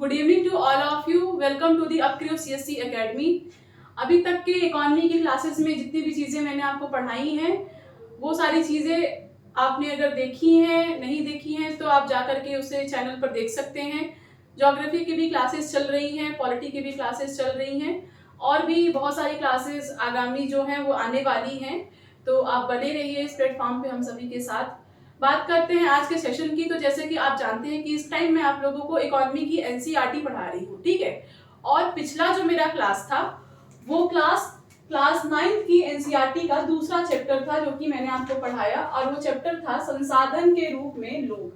Good evening to all of you. Welcome to the अपक्रियो CSC academy. अभी तक के इकोनॉमी की क्लासेस में जितनी भी चीज़ें मैंने आपको पढ़ाई हैं वो सारी चीज़ें आपने अगर देखी हैं, नहीं देखी हैं तो आप जाकर के उसे चैनल पर देख सकते हैं। ज्योग्राफी की भी क्लासेस चल रही हैं, पॉलिटी की भी क्लासेस चल रही हैं और भी बहुत सारी क्लासेस आगामी जो हैं वो आने वाली हैं। तो आप बने रहिए इस प्लेटफॉर्म पे हम सभी के साथ। बात करते हैं आज के सेशन की। तो जैसे कि आप जानते हैं कि इस टाइम मैं आप लोगों को इकोनॉमी की NCERT पढ़ा रही हूँ, ठीक है। और पिछला जो मेरा क्लास था वो क्लास 9 की NCERT का दूसरा चैप्टर था जो कि मैंने आपको पढ़ाया, और वो चैप्टर था संसाधन के रूप में लोग,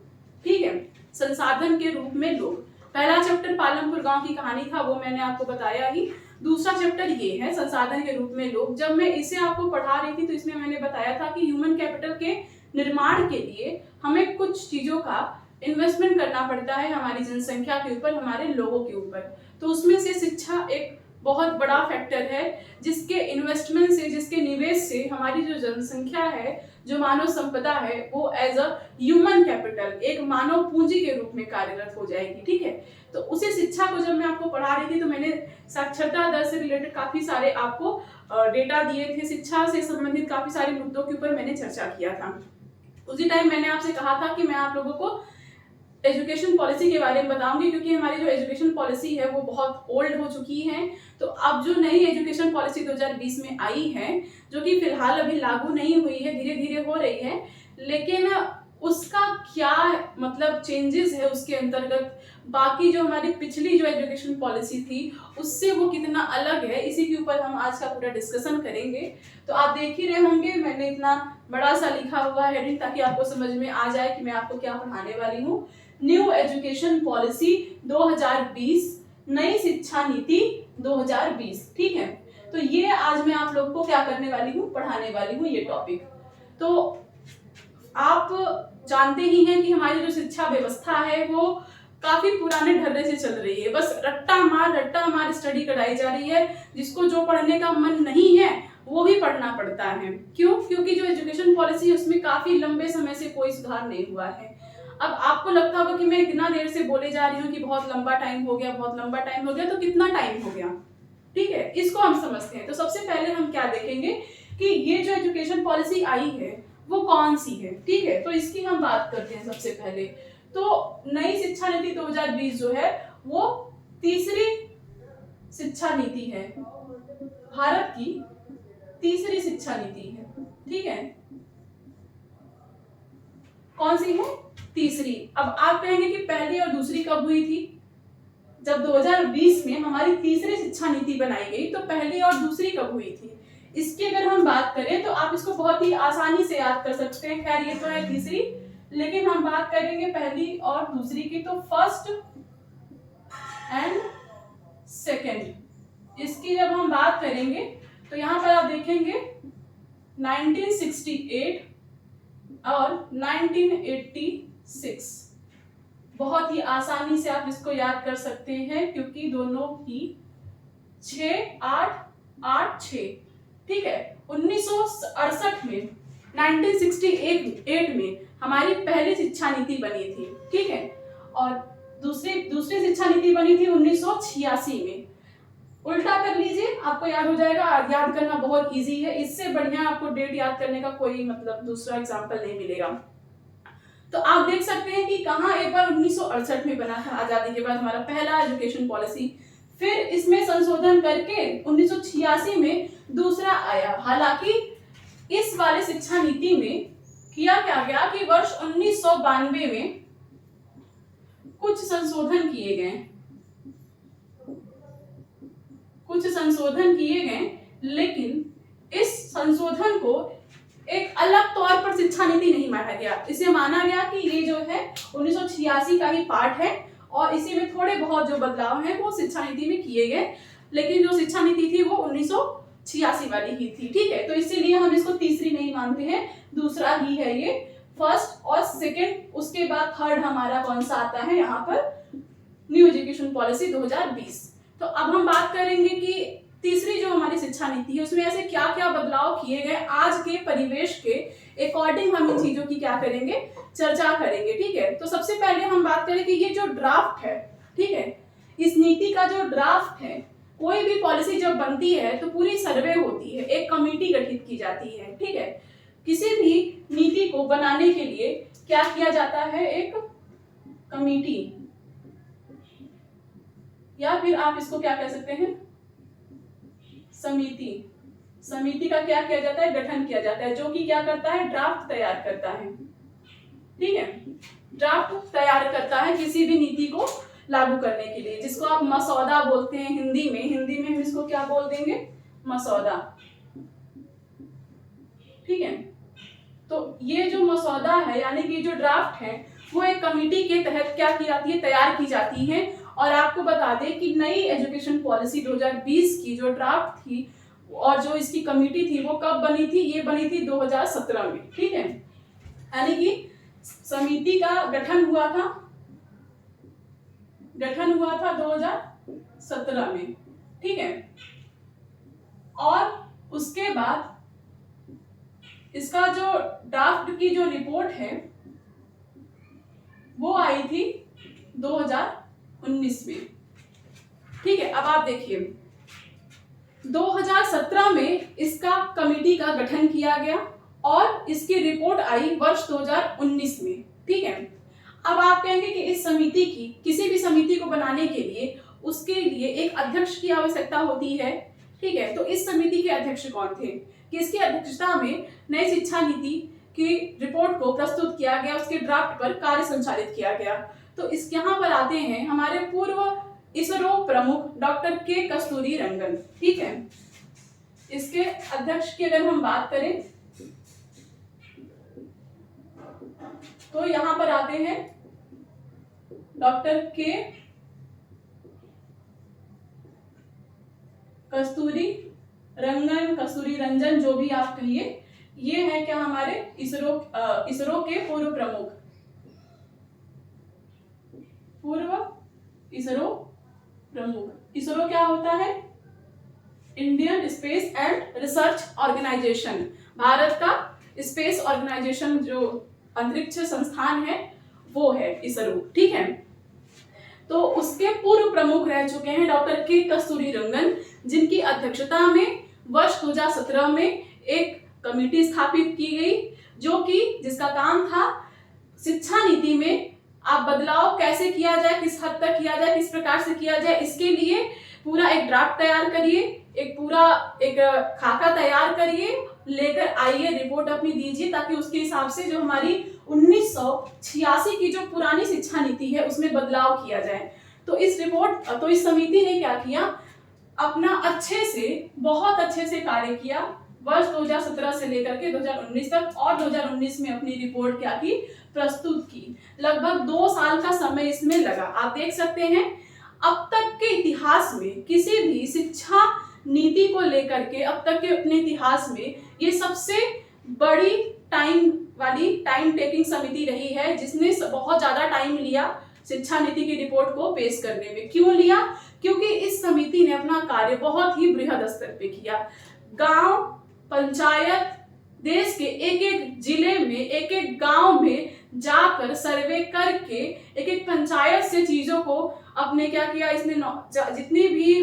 ठीक है। संसाधन के रूप में लोग। पहला चैप्टर पालमपुर गांव की कहानी था, वो मैंने आपको बताया ही। दूसरा चैप्टर ये है संसाधन के रूप में लोग। जब मैं इसे आपको पढ़ा रही थी तो इसमें मैंने बताया था कि ह्यूमन कैपिटल के निर्माण के लिए हमें कुछ चीजों का इन्वेस्टमेंट करना पड़ता है हमारी जनसंख्या के ऊपर, हमारे लोगों के ऊपर। तो उसमें से शिक्षा एक बहुत बड़ा फैक्टर है जिसके इन्वेस्टमेंट से, जिसके निवेश से हमारी जो जनसंख्या है, जो मानव संपदा है, वो एज अ ह्यूमन कैपिटल, एक मानव पूंजी के रूप में कार्यरत हो जाएगी, ठीक है। तो उसी शिक्षा को जब मैं आपको पढ़ा रही थी तो मैंने साक्षरता दर से रिलेटेड काफी सारे आपको डेटा दिए थे। शिक्षा से संबंधित काफी सारे मुद्दों के ऊपर मैंने चर्चा किया था। उसी टाइम मैंने आपसे कहा था कि मैं आप लोगों को एजुकेशन पॉलिसी के बारे में बताऊंगी, क्योंकि हमारी जो एजुकेशन पॉलिसी है वो बहुत ओल्ड हो चुकी है। तो अब जो नई एजुकेशन पॉलिसी 2020 में आई है, जो कि फिलहाल अभी लागू नहीं हुई है, धीरे धीरे हो रही है, लेकिन उसका क्या मतलब चेंजेस है उसके अंतर्गत, बाकी जो हमारी पिछली जो एजुकेशन पॉलिसी थी उससे वो कितना अलग है, इसी के ऊपर हम आज का पूरा डिस्कशन करेंगे। तो आप देख ही रहे होंगे मैंने इतना बड़ा सा लिखा हुआ हेडिंग, ताकि आपको समझ में आ जाए कि मैं आपको क्या पढ़ाने वाली हूँ। न्यू एजुकेशन पॉलिसी 2020, नई शिक्षा नीति 2020, ठीक है। तो ये आज मैं आप लोग को क्या करने वाली हूँ, पढ़ाने वाली हूँ ये टॉपिक। तो आप जानते ही हैं कि हमारी जो शिक्षा व्यवस्था है वो काफी पुराने ढर्रे से चल रही है। बस रट्टा मार स्टडी कराई जा रही है। जिसको जो पढ़ने का मन नहीं है वो भी पढ़ना पड़ता है। क्यों? क्योंकि जो एजुकेशन पॉलिसी है उसमें काफी लंबे समय से कोई सुधार नहीं हुआ है। अब आपको लगता होगा कि मैं इतना देर से बोले जा रही हूँ कि बहुत लंबा टाइम हो गया, बहुत लंबा टाइम हो गया। तो कितना टाइम हो गया, ठीक है, इसको हम समझते हैं। तो सबसे पहले हम क्या देखेंगे कि ये जो एजुकेशन पॉलिसी आई है वो कौन सी है, ठीक है। तो इसकी हम बात करते हैं सबसे पहले। तो नई शिक्षा नीति 2020 जो है वो तीसरी शिक्षा नीति है, भारत की तीसरी शिक्षा नीति है, ठीक है। कौन सी है? तीसरी। अब आप कहेंगे कि पहली और दूसरी कब हुई थी? जब 2020 में हमारी तीसरी शिक्षा नीति बनाई गई तो पहली और दूसरी कब हुई थी, इसकी अगर हम बात करें तो आप इसको बहुत ही आसानी से याद कर सकते हैं। खैर ये तो है तीसरी, लेकिन हम बात करेंगे पहली और दूसरी की। तो फर्स्ट एंड सेकेंड, इसकी जब हम बात करेंगे तो यहाँ पर आप देखेंगे 1968 और 1986। बहुत ही आसानी से आप इसको याद कर सकते हैं क्योंकि दोनों ही 6-8-8-6, ठीक है। 1968 में 1968 में हमारी पहली शिक्षा नीति बनी थी, ठीक है। और दूसरी शिक्षा नीति बनी थी 1986 में। उल्टा कर लीजिए, आपको याद हो जाएगा। याद करना बहुत इजी है, इससे बढ़िया आपको डेट याद करने का कोई मतलब दूसरा एग्जाम्पल नहीं मिलेगा। तो आप देख सकते हैं कि कहाँ एक बार 1968 में बना था, आजादी के बाद हमारा पहला एजुकेशन पॉलिसी। फिर इसमें संशोधन करके 1986 में दूसरा आया। हालांकि इस वाले शिक्षा नीति में किया क्या गया कि वर्ष 1992 में कुछ संशोधन किए गए, लेकिन इस संशोधन को एक अलग तौर पर शिक्षा नीति नहीं माना गया। इसे माना गया कि ये जो है 1986 का ही पार्ट है और इसी में थोड़े बहुत जो बदलाव हैं वो शिक्षा नीति में किए गए, लेकिन जो शिक्षा नीति थी वो 1986 वाली ही थी, ठीक है। तो इसीलिए हम इसको तीसरी नहीं मानते हैं, दूसरा ही है ये। फर्स्ट और सेकेंड, उसके बाद थर्ड हमारा कौन सा आता है यहाँ पर, न्यू एजुकेशन पॉलिसी 2020। तो अब हम बात करेंगे कि तीसरी जो हमारी शिक्षा नीति है उसमें ऐसे क्या क्या बदलाव किए गए, आज के परिवेश के अकॉर्डिंग हम इन चीजों की क्या करेंगे, चर्चा करेंगे, ठीक है। तो सबसे पहले हम बात करें कि ये जो ड्राफ्ट है, ठीक है, नीति का जो ड्राफ्ट है, कोई भी पॉलिसी जब बनती है तो पूरी सर्वे होती है, एक कमेटी गठित की जाती है, ठीक है। किसी भी नीति को बनाने के लिए क्या किया जाता है, एक कमेटी, या फिर आप इसको क्या कह सकते हैं, समिति। समिति का क्या किया जाता है, गठन किया जाता है, जो कि क्या करता है, ड्राफ्ट तैयार करता है, ठीक है। ड्राफ्ट तैयार करता है किसी भी नीति को लागू करने के लिए, जिसको आप मसौदा बोलते हैं हिंदी में। हिंदी में हम इसको क्या बोल देंगे, मसौदा, ठीक है। तो ये जो मसौदा है, यानी कि जो ड्राफ्ट है, वो एक कमेटी के तहत क्या की जाती है, तैयार की जाती है। और आपको बता दें कि नई एजुकेशन पॉलिसी 2020 की जो ड्राफ्ट थी और जो इसकी कमेटी थी, वो कब बनी थी, ये बनी थी 2017 में, ठीक है। यानी कि समिति का गठन हुआ था 2017 में, ठीक है। और उसके बाद इसका जो ड्राफ्ट की जो रिपोर्ट है वो आई थी 2019 में, ठीक है। अब आप देखिए 2017 में इसका कमेटी का गठन किया गया और इसकी रिपोर्ट आई वर्ष 2019 में, ठीक है। अब आप कहेंगे कि इस समिति की, किसी भी समिति को बनाने के लिए उसके लिए एक अध्यक्ष की आवश्यकता होती है, ठीक है। तो इस समिति के अध्यक्ष कौन थे, किसकी अध्यक्षता में नई शिक्षा नीति की रिपोर्ट को प्रस्तुत किया गया, उसके ड्राफ्ट पर कार्य संचालित किया गया। तो इस यहाँ पर आते हैं हमारे पूर्व इसरो प्रमुख डॉक्टर के कस्तूरी रंगन, ठीक है। इसके अध्यक्ष की अगर हम बात करें तो यहां पर आते हैं डॉक्टर के कस्तूरी रंजन, जो भी आप कहिए, ये है क्या, हमारे इसरो के पूर्व प्रमुख, इसरो क्या होता है, Indian space and research organisation, Bharat का स्पेस ऑर्गेनाइजेशन, जो अंतरिक्ष संस्थान है वो है इसरो, ठीक है। तो उसके पूर्व प्रमुख रह चुके हैं डॉक्टर के कस्तूरी रंगन, जिनकी अध्यक्षता में वर्ष 2017 में एक कमेटी स्थापित की गई, जो कि जिसका काम था शिक्षा नीति में आप बदलाव कैसे किया जाए, किस हद तक किया जाए, किस प्रकार से किया जाए, इसके लिए पूरा एक ड्राफ्ट तैयार करिए, एक खाका तैयार करिए, लेकर आइए, रिपोर्ट अपनी दीजिए, ताकि उसके हिसाब से जो हमारी 1986 की जो पुरानी शिक्षा नीति है उसमें बदलाव किया जाए। तो इस समिति ने क्या किया, अपना बहुत अच्छे से कार्य किया वर्ष 2017 से लेकर के 2019 तक, और 2019 में अपनी रिपोर्ट क्या की, प्रस्तुत की। लगभग 2 साल का समय इसमें लगा। आप देख सकते हैं अब तक के इतिहास में किसी भी शिक्षा नीति को लेकर के अब तक के अपने इतिहास में ये सबसे बड़ी टाइम टेकिंग समिति रही है, जिसने बहुत ज्यादा टाइम लिया शिक्षा नीति की रिपोर्ट को पेश करने में। क्यों लिया, क्योंकि इस समिति ने अपना कार्य बहुत ही बृहद स्तर पे किया। गांव, पंचायत, देश के एक एक जिले में, एक एक गांव में जाकर सर्वे करके एक एक पंचायत से चीजों को अपने क्या किया, इसने जितनी भी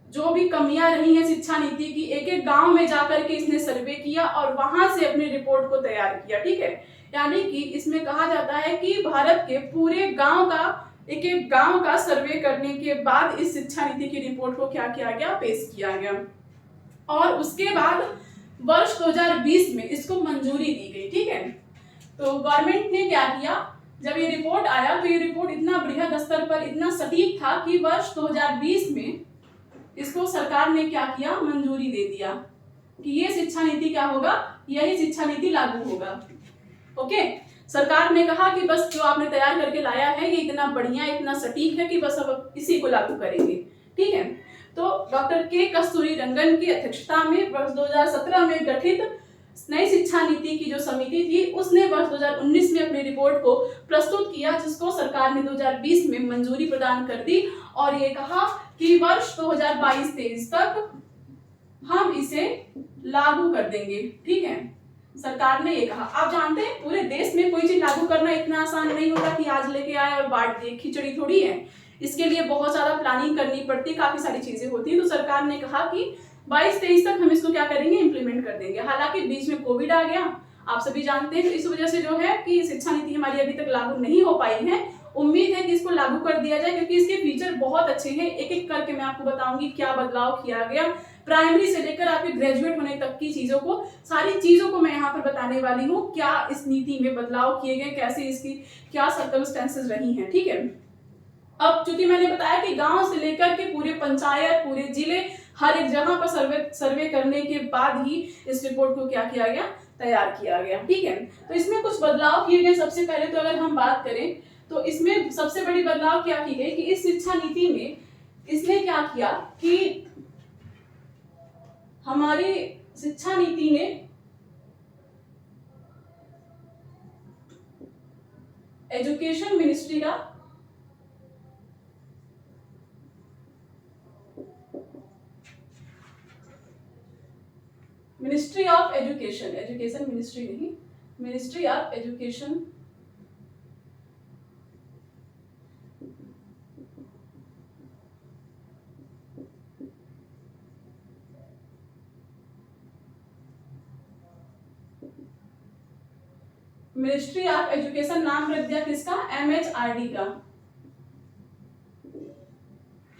जो भी कमियां रही हैं शिक्षा नीति की, एक एक गांव में जाकर के इसने सर्वे किया और वहां से अपनी रिपोर्ट को तैयार किया, ठीक है। यानी कि इसमें कहा जाता है कि भारत के पूरे गांव का, एक एक गांव का सर्वे करने के बाद इस शिक्षा नीति की रिपोर्ट को क्या किया गया, पेश किया गया। और उसके बाद वर्ष 2020 में इसको मंजूरी दी गई, ठीक है। तो गवर्नमेंट ने क्या किया, जब ये रिपोर्ट आया तो ये रिपोर्ट इतना बृहद स्तर पर, इतना सटीक था कि वर्ष 2020 में इसको सरकार ने क्या किया, मंजूरी दे दिया कि ये शिक्षा नीति क्या होगा, यही शिक्षा नीति लागू होगा। ओके, सरकार ने कहा कि बस जो आपने तैयार करके लाया है ये इतना बढ़िया, इतना सटीक है कि बस अब इसी को लागू करेंगे, ठीक है। तो डॉक्टर के कस्तूरी रंगन की अध्यक्षता में वर्ष 2017 में गठित नई शिक्षा नीति की जो समिति थी, उसने वर्ष 2019 में अपनी रिपोर्ट को प्रस्तुत किया, जिसको सरकार ने 2020 में मंजूरी प्रदान कर दी और ये कहा कि वर्ष 2022-23 तक हम इसे लागू कर देंगे, ठीक है। सरकार ने ये कहा। आप जानते हैं पूरे देश में कोई चीज लागू करना इतना आसान नहीं होता कि आज लेके आए और बांट दिए, खिचड़ी थोड़ी है। इसके लिए बहुत ज़्यादा प्लानिंग करनी पड़ती है, काफ़ी सारी चीज़ें होती हैं। तो सरकार ने कहा कि 22-23 तक हम इसको क्या करेंगे, इम्प्लीमेंट कर देंगे। हालांकि बीच में कोविड आ गया, आप सभी जानते हैं, तो इस वजह से जो है कि शिक्षा नीति हमारी अभी तक लागू नहीं हो पाई है। उम्मीद है कि इसको लागू कर दिया जाए, क्योंकि इसके फीचर बहुत अच्छे हैं। एक एक करके मैं आपको बताऊंगी क्या बदलाव किया गया, प्राइमरी से लेकर आपके ग्रेजुएट होने तक की चीजों को, सारी चीजों को मैं यहाँ पर बताने वाली हूँ। क्या इस नीति में बदलाव किए गए, कैसे इसकी क्या सर्कमस्टेंसेस रही हैं, ठीक है। अब चूंकि मैंने बताया कि गांव से लेकर के पूरे पंचायत, पूरे जिले, हर एक जगह पर सर्वे करने के बाद ही इस रिपोर्ट को क्या किया गया, तैयार किया गया, ठीक है। तो इसमें कुछ बदलाव किए गए। सबसे पहले तो अगर हम बात करें तो इसमें सबसे बड़ी बदलाव क्या की गई कि इस शिक्षा नीति में इसने क्या किया कि हमारी शिक्षा नीति ने एजुकेशन मिनिस्ट्री का ministry of education, education ministry नहीं, ministry of education ministry of education नाम रख दिया किसका, MHRD का,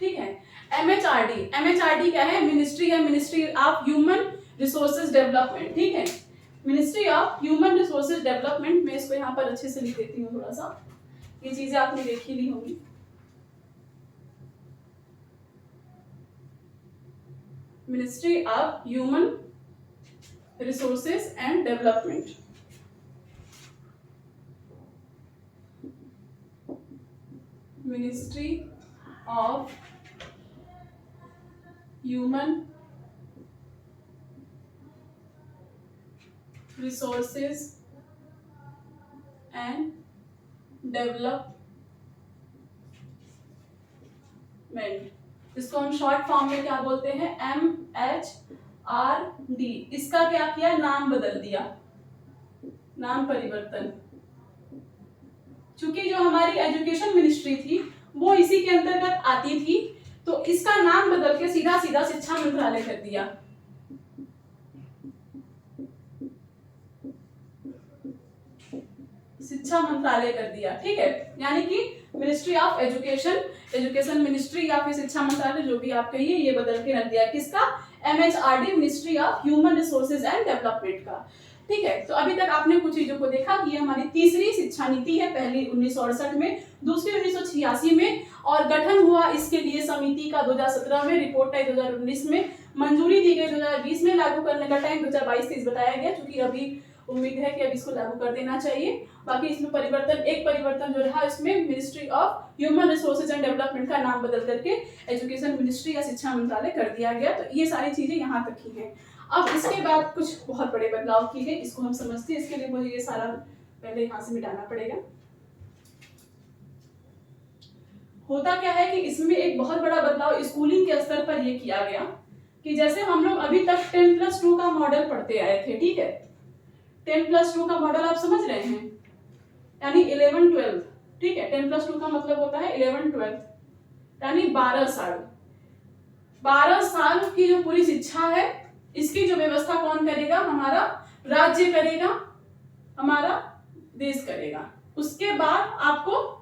ठीक है। MHRD क्या है, मिनिस्ट्री है, ministry of human resources development, ठीक है। Ministry of human resources development, मैं इसको यहाँ पर अच्छे से लिख देती हूँ थोड़ा सा, ये चीजें आपने देखी ली होंगी। Ministry of human resources and development, ministry of human resources and development, इसको हम शॉर्ट फॉर्म में क्या बोलते हैं, MHRD। इसका क्या किया, नाम बदल दिया, नाम परिवर्तन। चूंकि जो हमारी एजुकेशन मिनिस्ट्री थी वो इसी के अंतर्गत आती थी, तो इसका नाम बदल के सीधा सीधा शिक्षा मंत्रालय कर दिया। शिक्षा मंत्रालय कर दिया, ठीक है। यानी कि ministry of education, education ministry या फिर शिक्षा मंत्रालय, जो भी आप कहिए, ये बदल के रख दिया किसका, MHRD, ministry of human resources and development का, ठीक है। तो अभी तक आपने कुछ चीजों को देखा कि हमारी तीसरी शिक्षा नीति है, पहली 1968 में, दूसरी 1986 में, और गठन हुआ इसके लिए समिति का 2017 में, रिपोर्ट आई 2019 में, मंजूरी दी गई 2020 में, लागू करने का टाइम 2022-23 बताया गया, क्योंकि अभी उम्मीद है कि अब इसको लागू कर देना चाहिए। बाकी इसमें परिवर्तन, एक परिवर्तन जो रहा इसमें ministry of human resources and development का नाम बदल करके एजुकेशन मिनिस्ट्री या शिक्षा मंत्रालय कर दिया गया। तो ये सारी चीजें यहाँ तक ही हैं। अब इसके बाद कुछ बहुत बड़े बदलाव किए गए, इसको हम समझते हैं। इसके लिए मुझे ये सारा पहले यहाँ से मिटाना पड़ेगा। होता क्या है कि इसमें एक बहुत बड़ा बदलाव स्कूलिंग के स्तर पर ये किया गया कि जैसे हम लोग अभी तक 10+2 का मॉडल पढ़ते आए थे, ठीक है। 10+2 का मॉडल आप समझ रहे हैं, यानी 11-12, ठीक है। 10+2 का मतलब होता है 11-12, यानी 12 साल। 12 साल की जो पूरी शिक्षा है, इसकी जो व्यवस्था कौन करेगा, हमारा राज्य करेगा, हमारा देश करेगा। उसके बाद आपको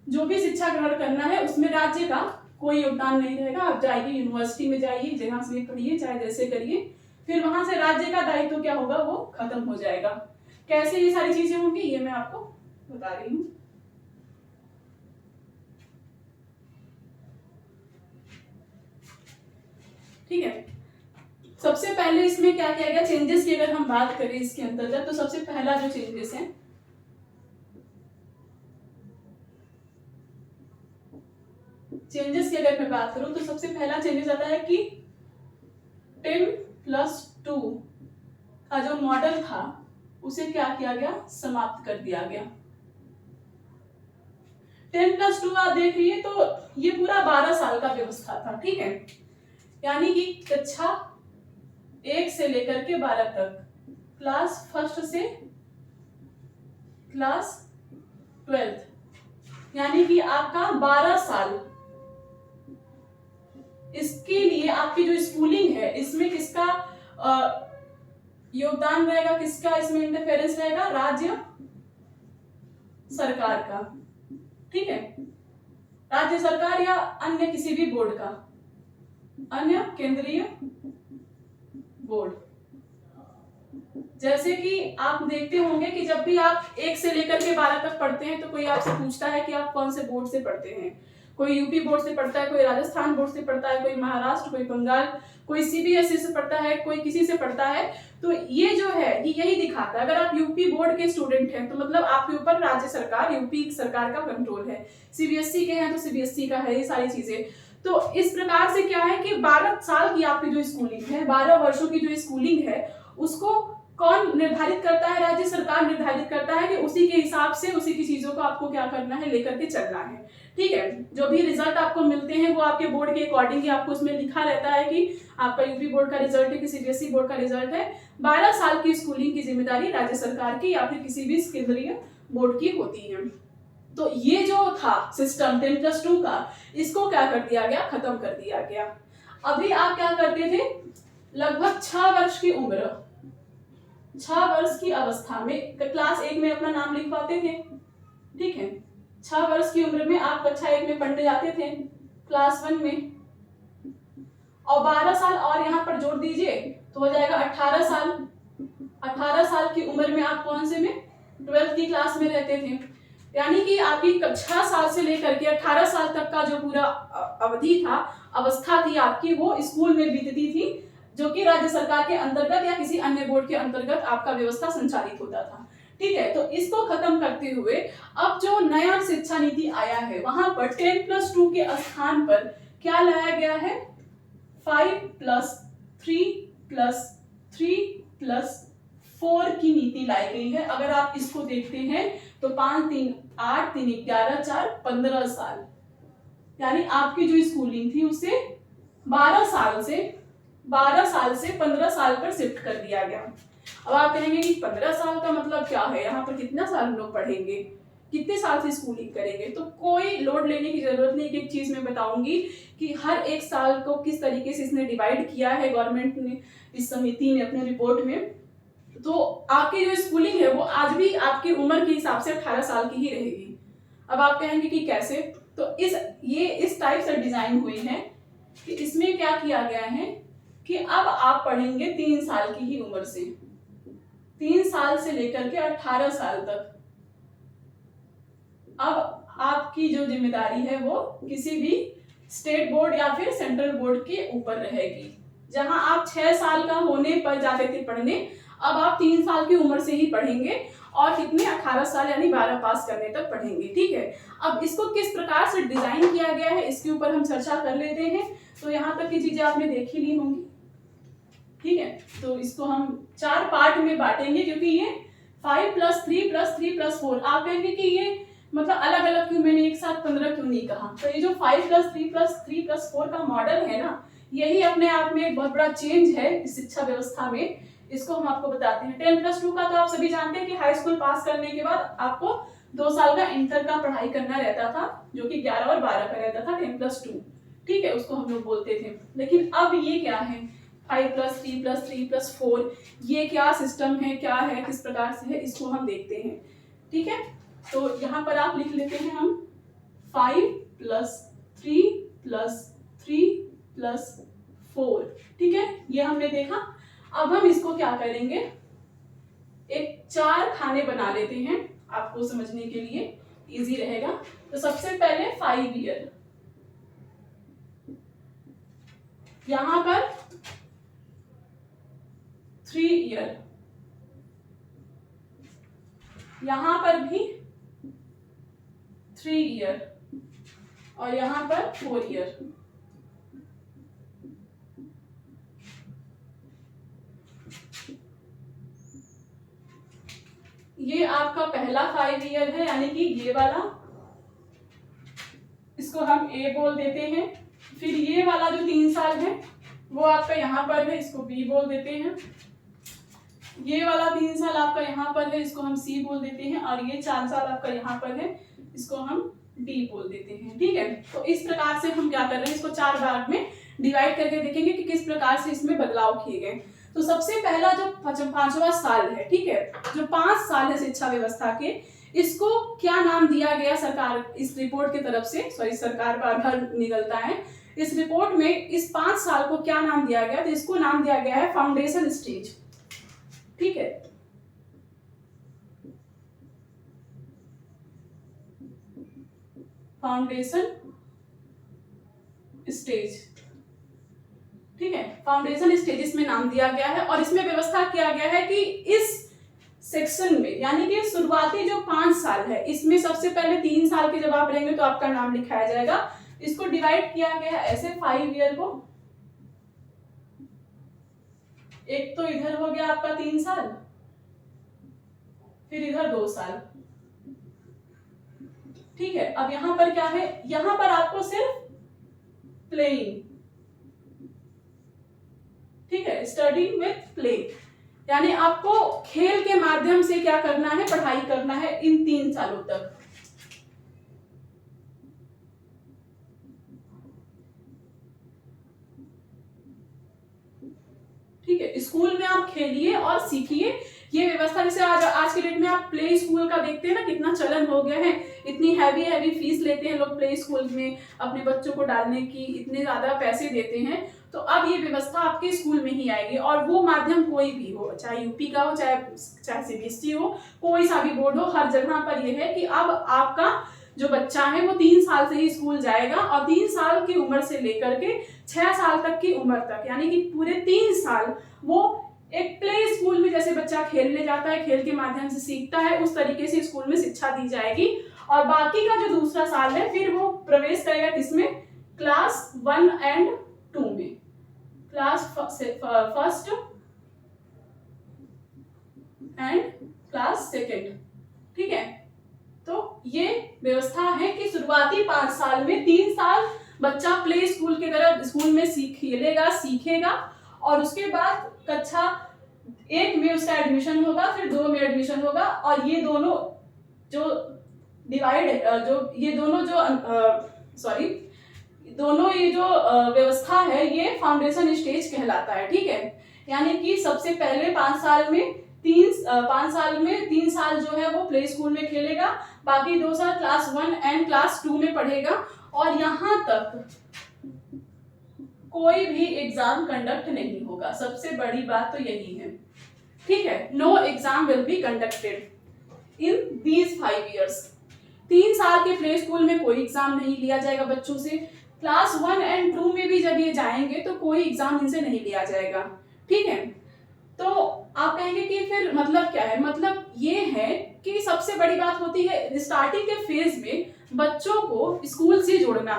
जो भी शिक्षा ग्रहण करना है उसमें राज्य का कोई योगदान नहीं रहेगा। आप जाइए यूनिवर्सिटी में, जाइए जहां से पढ़िए, चाहे जैसे करिए, फिर वहां से राज्य का दायित्व क्या होगा, वो खत्म हो जाएगा। कैसे ये सारी चीजें होंगी, ये मैं आपको बता रही हूँ। ठीक है, सबसे पहले इसमें क्या किया गया, चेंजेस की अगर हम बात करें इसके अंतर्गत, तो सबसे पहला जो चेंजेस है, चेंजेस की अगर मैं बात करूं तो सबसे पहला चेंजेस आता है कि 10+2 का जो मॉडल था उसे क्या किया गया, समाप्त कर दिया गया। 10+2 आप देख रही तो ये पूरा 12 साल का व्यवस्था था, ठीक है। यानी कि कक्षा 1 से लेकर के 12 तक, क्लास 1 से क्लास 12, यानी कि आपका 12 साल। इसके लिए आपकी जो स्कूलिंग है इसमें किसका योगदान रहेगा, किसका इसमें इंटरफेरेंस रहेगा? राज्य सरकार का। ठीक है, राज्य सरकार या अन्य किसी भी बोर्ड का, अन्य केंद्रीय बोर्ड। जैसे कि आप देखते होंगे कि जब भी आप 1 से लेकर के 12 तक पढ़ते हैं तो कोई आपसे पूछता है कि आप कौन से बोर्ड से पढ़ते हैं। कोई यूपी बोर्ड से पढ़ता है, कोई राजस्थान बोर्ड से पढ़ता है, कोई महाराष्ट्र, कोई बंगाल, कोई सीबीएसई से पढ़ता है, कोई किसी से पढ़ता है। तो ये जो है ये यही दिखाता है, अगर आप यूपी बोर्ड के स्टूडेंट हैं तो मतलब आपके ऊपर राज्य सरकार, यूपी सरकार का कंट्रोल है। सीबीएसई के हैं तो सीबीएसई का है, ये सारी चीजें। तो इस प्रकार से क्या है कि 12 साल की आपकी जो स्कूलिंग है, 12 वर्षों की जो स्कूलिंग है, उसको कौन निर्धारित करता है? राज्य सरकार निर्धारित करता है कि उसी के हिसाब से उसी की चीजों को आपको क्या करना है, लेकर के चलना है। ठीक है, जो भी रिजल्ट आपको मिलते हैं वो आपके बोर्ड के अकॉर्डिंग ही आपको उसमें लिखा रहता है कि आपका यूपी बोर्ड का रिजल्ट है कि सीबीएसई बोर्ड का रिजल्ट है। 12 साल की स्कूलिंग की जिम्मेदारी राज्य सरकार की या फिर किसी भी केंद्रीय बोर्ड की होती है। तो ये जो था सिस्टम 10+2 का, इसको क्या कर दिया गया? खत्म कर दिया गया। अभी आप क्या करते थे? लगभग 6 वर्ष की उम्र, 6 वर्ष की अवस्था में क्लास 1 में अपना नाम लिखवाते थे। ठीक है, 6 वर्ष की उम्र में आप कक्षा 1 में पढ़ने जाते थे, क्लास 1 में, और 12 साल और यहाँ पर जोड़ दीजिए तो हो जाएगा 18 साल। 18 साल की उम्र में आप कौन से में? 12th की क्लास में रहते थे। यानी कि आपकी 6 साल से लेकर के 18 साल तक का जो पूरा अवधि था, अवस्था थी आपकी, वो स्कूल में बीतती थी, जो कि राज्य सरकार के अंतर्गत या किसी अन्य बोर्ड के अंतर्गत आपका व्यवस्था संचालित होता था। ठीक है, तो इसको खत्म करते हुए अब जो नया शिक्षा नीति आया है वहां पर 10+2 के स्थान पर क्या लाया गया है? 5+3+3+4 की नीति लाई गई है। अगर आप इसको देखते हैं तो 5, 3, 8, 3, 11, 4, 15 साल, यानी आपकी जो स्कूलिंग थी उसे 12 साल से 15 साल पर शिफ्ट कर दिया गया। अब आप कहेंगे कि 15 साल का मतलब क्या है, यहाँ पर कितना साल हम लोग पढ़ेंगे, कितने साल से स्कूलिंग करेंगे? तो कोई लोड लेने की जरूरत नहीं। एक चीज मैं बताऊंगी कि हर एक साल को किस तरीके से इसने डिवाइड किया है गवर्नमेंट ने, इस समिति ने अपने रिपोर्ट में। तो आपकी जो स्कूलिंग है वो आज भी आपकी उम्र के हिसाब से 18 साल की ही रहेगी। अब आप कहेंगे कि कैसे? तो इस टाइप से डिजाइन हुई है कि इसमें क्या किया गया है कि अब आप पढ़ेंगे 3 साल की ही उम्र से, 3 साल से लेकर के 18 साल तक। अब आपकी जो जिम्मेदारी है वो किसी भी स्टेट बोर्ड या फिर सेंट्रल बोर्ड के ऊपर रहेगी। जहां आप 6 साल का होने पर जाते थे पढ़ने, अब आप 3 साल की उम्र से ही पढ़ेंगे और कितने? 18 साल यानी 12 पास करने तक पढ़ेंगे। ठीक है, अब इसको किस प्रकार से डिजाइन किया गया है इसके ऊपर हम चर्चा कर लेते हैं। तो यहाँ तक की चीजें आपने देख ही ली होंगी। ठीक है, तो इसको हम 4 पार्ट में बांटेंगे, क्योंकि ये 5+3+3+4, आप कहेंगे कि ये मतलब अलग अलग क्यों, मैंने एक साथ 15 क्यों नहीं कहा? तो ये जो 5+3+3+4 का मॉडल है ना, यही अपने आप में एक बहुत बड़ा चेंज है इस शिक्षा व्यवस्था में। इसको हम आपको बताते हैं। 10+2 का तो आप सभी जानते हैं कि हाई स्कूल पास करने के बाद आपको 2 साल का इंटर का पढ़ाई करना रहता था, जो कि 11 और 12 का रहता था 10+2। ठीक है, उसको हम लोग बोलते थे। लेकिन अब ये क्या है? 5+3+3+4, ये क्या सिस्टम है, क्या है, किस प्रकार से है, इसको हम देखते हैं। ठीक है, तो यहाँ पर आप लिख लेते हैं हम 5+3+3+4। ठीक है, ये हमने देखा। अब हम इसको क्या करेंगे, एक 4 खाने बना लेते हैं आपको समझने के लिए इजी रहेगा। तो सबसे पहले 5 ईयर, यहां पर 3 ईयर, यहां पर भी 3 ईयर, और यहां पर 4 ईयर। ये आपका पहला 5 ईयर है, यानी कि ये वाला, इसको हम ए बोल देते हैं। फिर ये वाला जो 3 साल है वो आपका यहाँ पर है, इसको बी बोल देते हैं। ये वाला 3 साल आपका यहाँ पर है, इसको हम सी बोल देते हैं। और ये 4 साल आपका यहाँ पर है, इसको हम बी बोल देते हैं, ठीक है। तो इस प्रकार से हम क्या कर रहे हैं, इसको 4 भाग में डिवाइड करके देखेंगे कि किस प्रकार से इसमें बदलाव किए गए। तो सबसे पहला जो 5वां साल है, ठीक है, जो 5 साल है शिक्षा व्यवस्था के, इसको क्या नाम दिया गया सरकार इस रिपोर्ट की तरफ से, सॉरी सरकार बार बार निकलता है, इस रिपोर्ट में इस 5 साल को क्या नाम दिया गया, तो इसको नाम दिया गया है फाउंडेशन स्टेज, ठीक है। फाउंडेशन स्टेज, ठीक है, फाउंडेशन स्टेज इसमें नाम दिया गया है। और इसमें व्यवस्था किया गया है कि इस सेक्शन में, यानी कि शुरुआती जो 5 साल है, इसमें सबसे पहले 3 साल के जब आप रहेंगे तो आपका नाम लिखाया जाएगा। इसको डिवाइड किया गया है ऐसे 5 ईयर को, एक तो इधर हो गया आपका 3 साल, फिर इधर 2 साल, ठीक है। अब यहां पर क्या है, यहां पर आपको सिर्फ प्लेइंग, ठीक है, स्टडिंग विथ प्ले, यानी आपको खेल के माध्यम से क्या करना है, पढ़ाई करना है इन 3 सालों तक। ठीक है, स्कूल में आप खेलिए और सीखिए। ये व्यवस्था जैसे आज के डेट में आप प्ले स्कूल का देखते हैं ना, कितना चलन हो गया है, इतनी हैवी फीस लेते हैं लोग प्ले स्कूल में अपने बच्चों को डालने की, इतने ज्यादा पैसे देते हैं। तो अब ये व्यवस्था आपके स्कूल में ही आएगी, और वो माध्यम कोई भी हो, चाहे यूपी का हो, चाहे सीबीएसई हो, कोई सा भी बोर्ड हो, हर जगह पर ये है कि अब आपका जो बच्चा है वो 3 साल से ही स्कूल जाएगा, और 3 साल की उम्र से लेकर के 6 साल तक की उम्र तक, यानी कि पूरे 3 साल वो एक प्ले स्कूल में जैसे बच्चा खेलने जाता है, खेल के माध्यम से सीखता है, उस तरीके से स्कूल में शिक्षा दी जाएगी। और बाकी का जो दूसरा साल है, फिर वो प्रवेश करेगा किसमें, क्लास 1 और 2 में, class first and class second, ठीक है। तो ये व्यवस्था है कि शुरुआती 5 साल में 3 साल बच्चा प्ले स्कूल की तरह स्कूल में खेलेगा, सीखेगा, और उसके बाद कक्षा 1 में उसका एडमिशन होगा, फिर 2 में एडमिशन होगा। और ये दोनों जो डिवाइड जो ये दोनों जो दोनों ये जो व्यवस्था है, ये फाउंडेशन स्टेज कहलाता है, ठीक है। यानी कि सबसे पहले 5 साल में 3 साल जो है वो प्ले स्कूल में खेलेगा, बाकी 2 साल क्लास 1 और क्लास 2 में पढ़ेगा, और यहाँ तक कोई भी एग्जाम कंडक्ट नहीं होगा। सबसे बड़ी बात तो यही है, ठीक है। No exam will be conducted in these 5 years। 3 साल के प्ले स्कूल में कोई एग्जाम नहीं लिया जाएगा बच्चों से। क्लास 1 और 2 में भी जब ये जाएंगे तो कोई एग्जाम इनसे नहीं लिया जाएगा, ठीक है। तो आप कहेंगे कि फिर मतलब क्या है, मतलब ये है कि सबसे बड़ी बात होती है स्टार्टिंग के फेज में बच्चों को स्कूल से जोड़ना।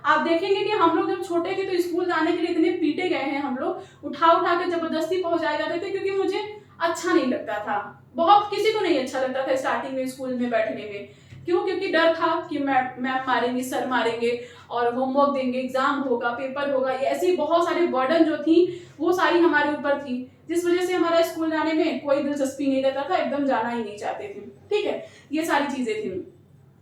आप देखेंगे कि हम लोग जब छोटे थे तो स्कूल जाने के लिए इतने पीटे गए हैं, हम लोग उठा के जबरदस्ती पहुंचाए जाते थे, क्योंकि मुझे अच्छा नहीं लगता था, बहुत किसी को नहीं अच्छा लगता था स्टार्टिंग में स्कूल में बैठने में। क्यों? क्योंकि डर था कि मैम मारेंगे, सर मारेंगे, और होमवर्क देंगे, एग्जाम होगा, पेपर होगा, ये ऐसी बहुत सारी बर्डन जो थी वो सारी हमारे ऊपर थी, जिस वजह से हमारा स्कूल जाने में कोई दिलचस्पी नहीं रहता था, एकदम जाना ही नहीं चाहते थे, ठीक है। ये सारी चीजें थी।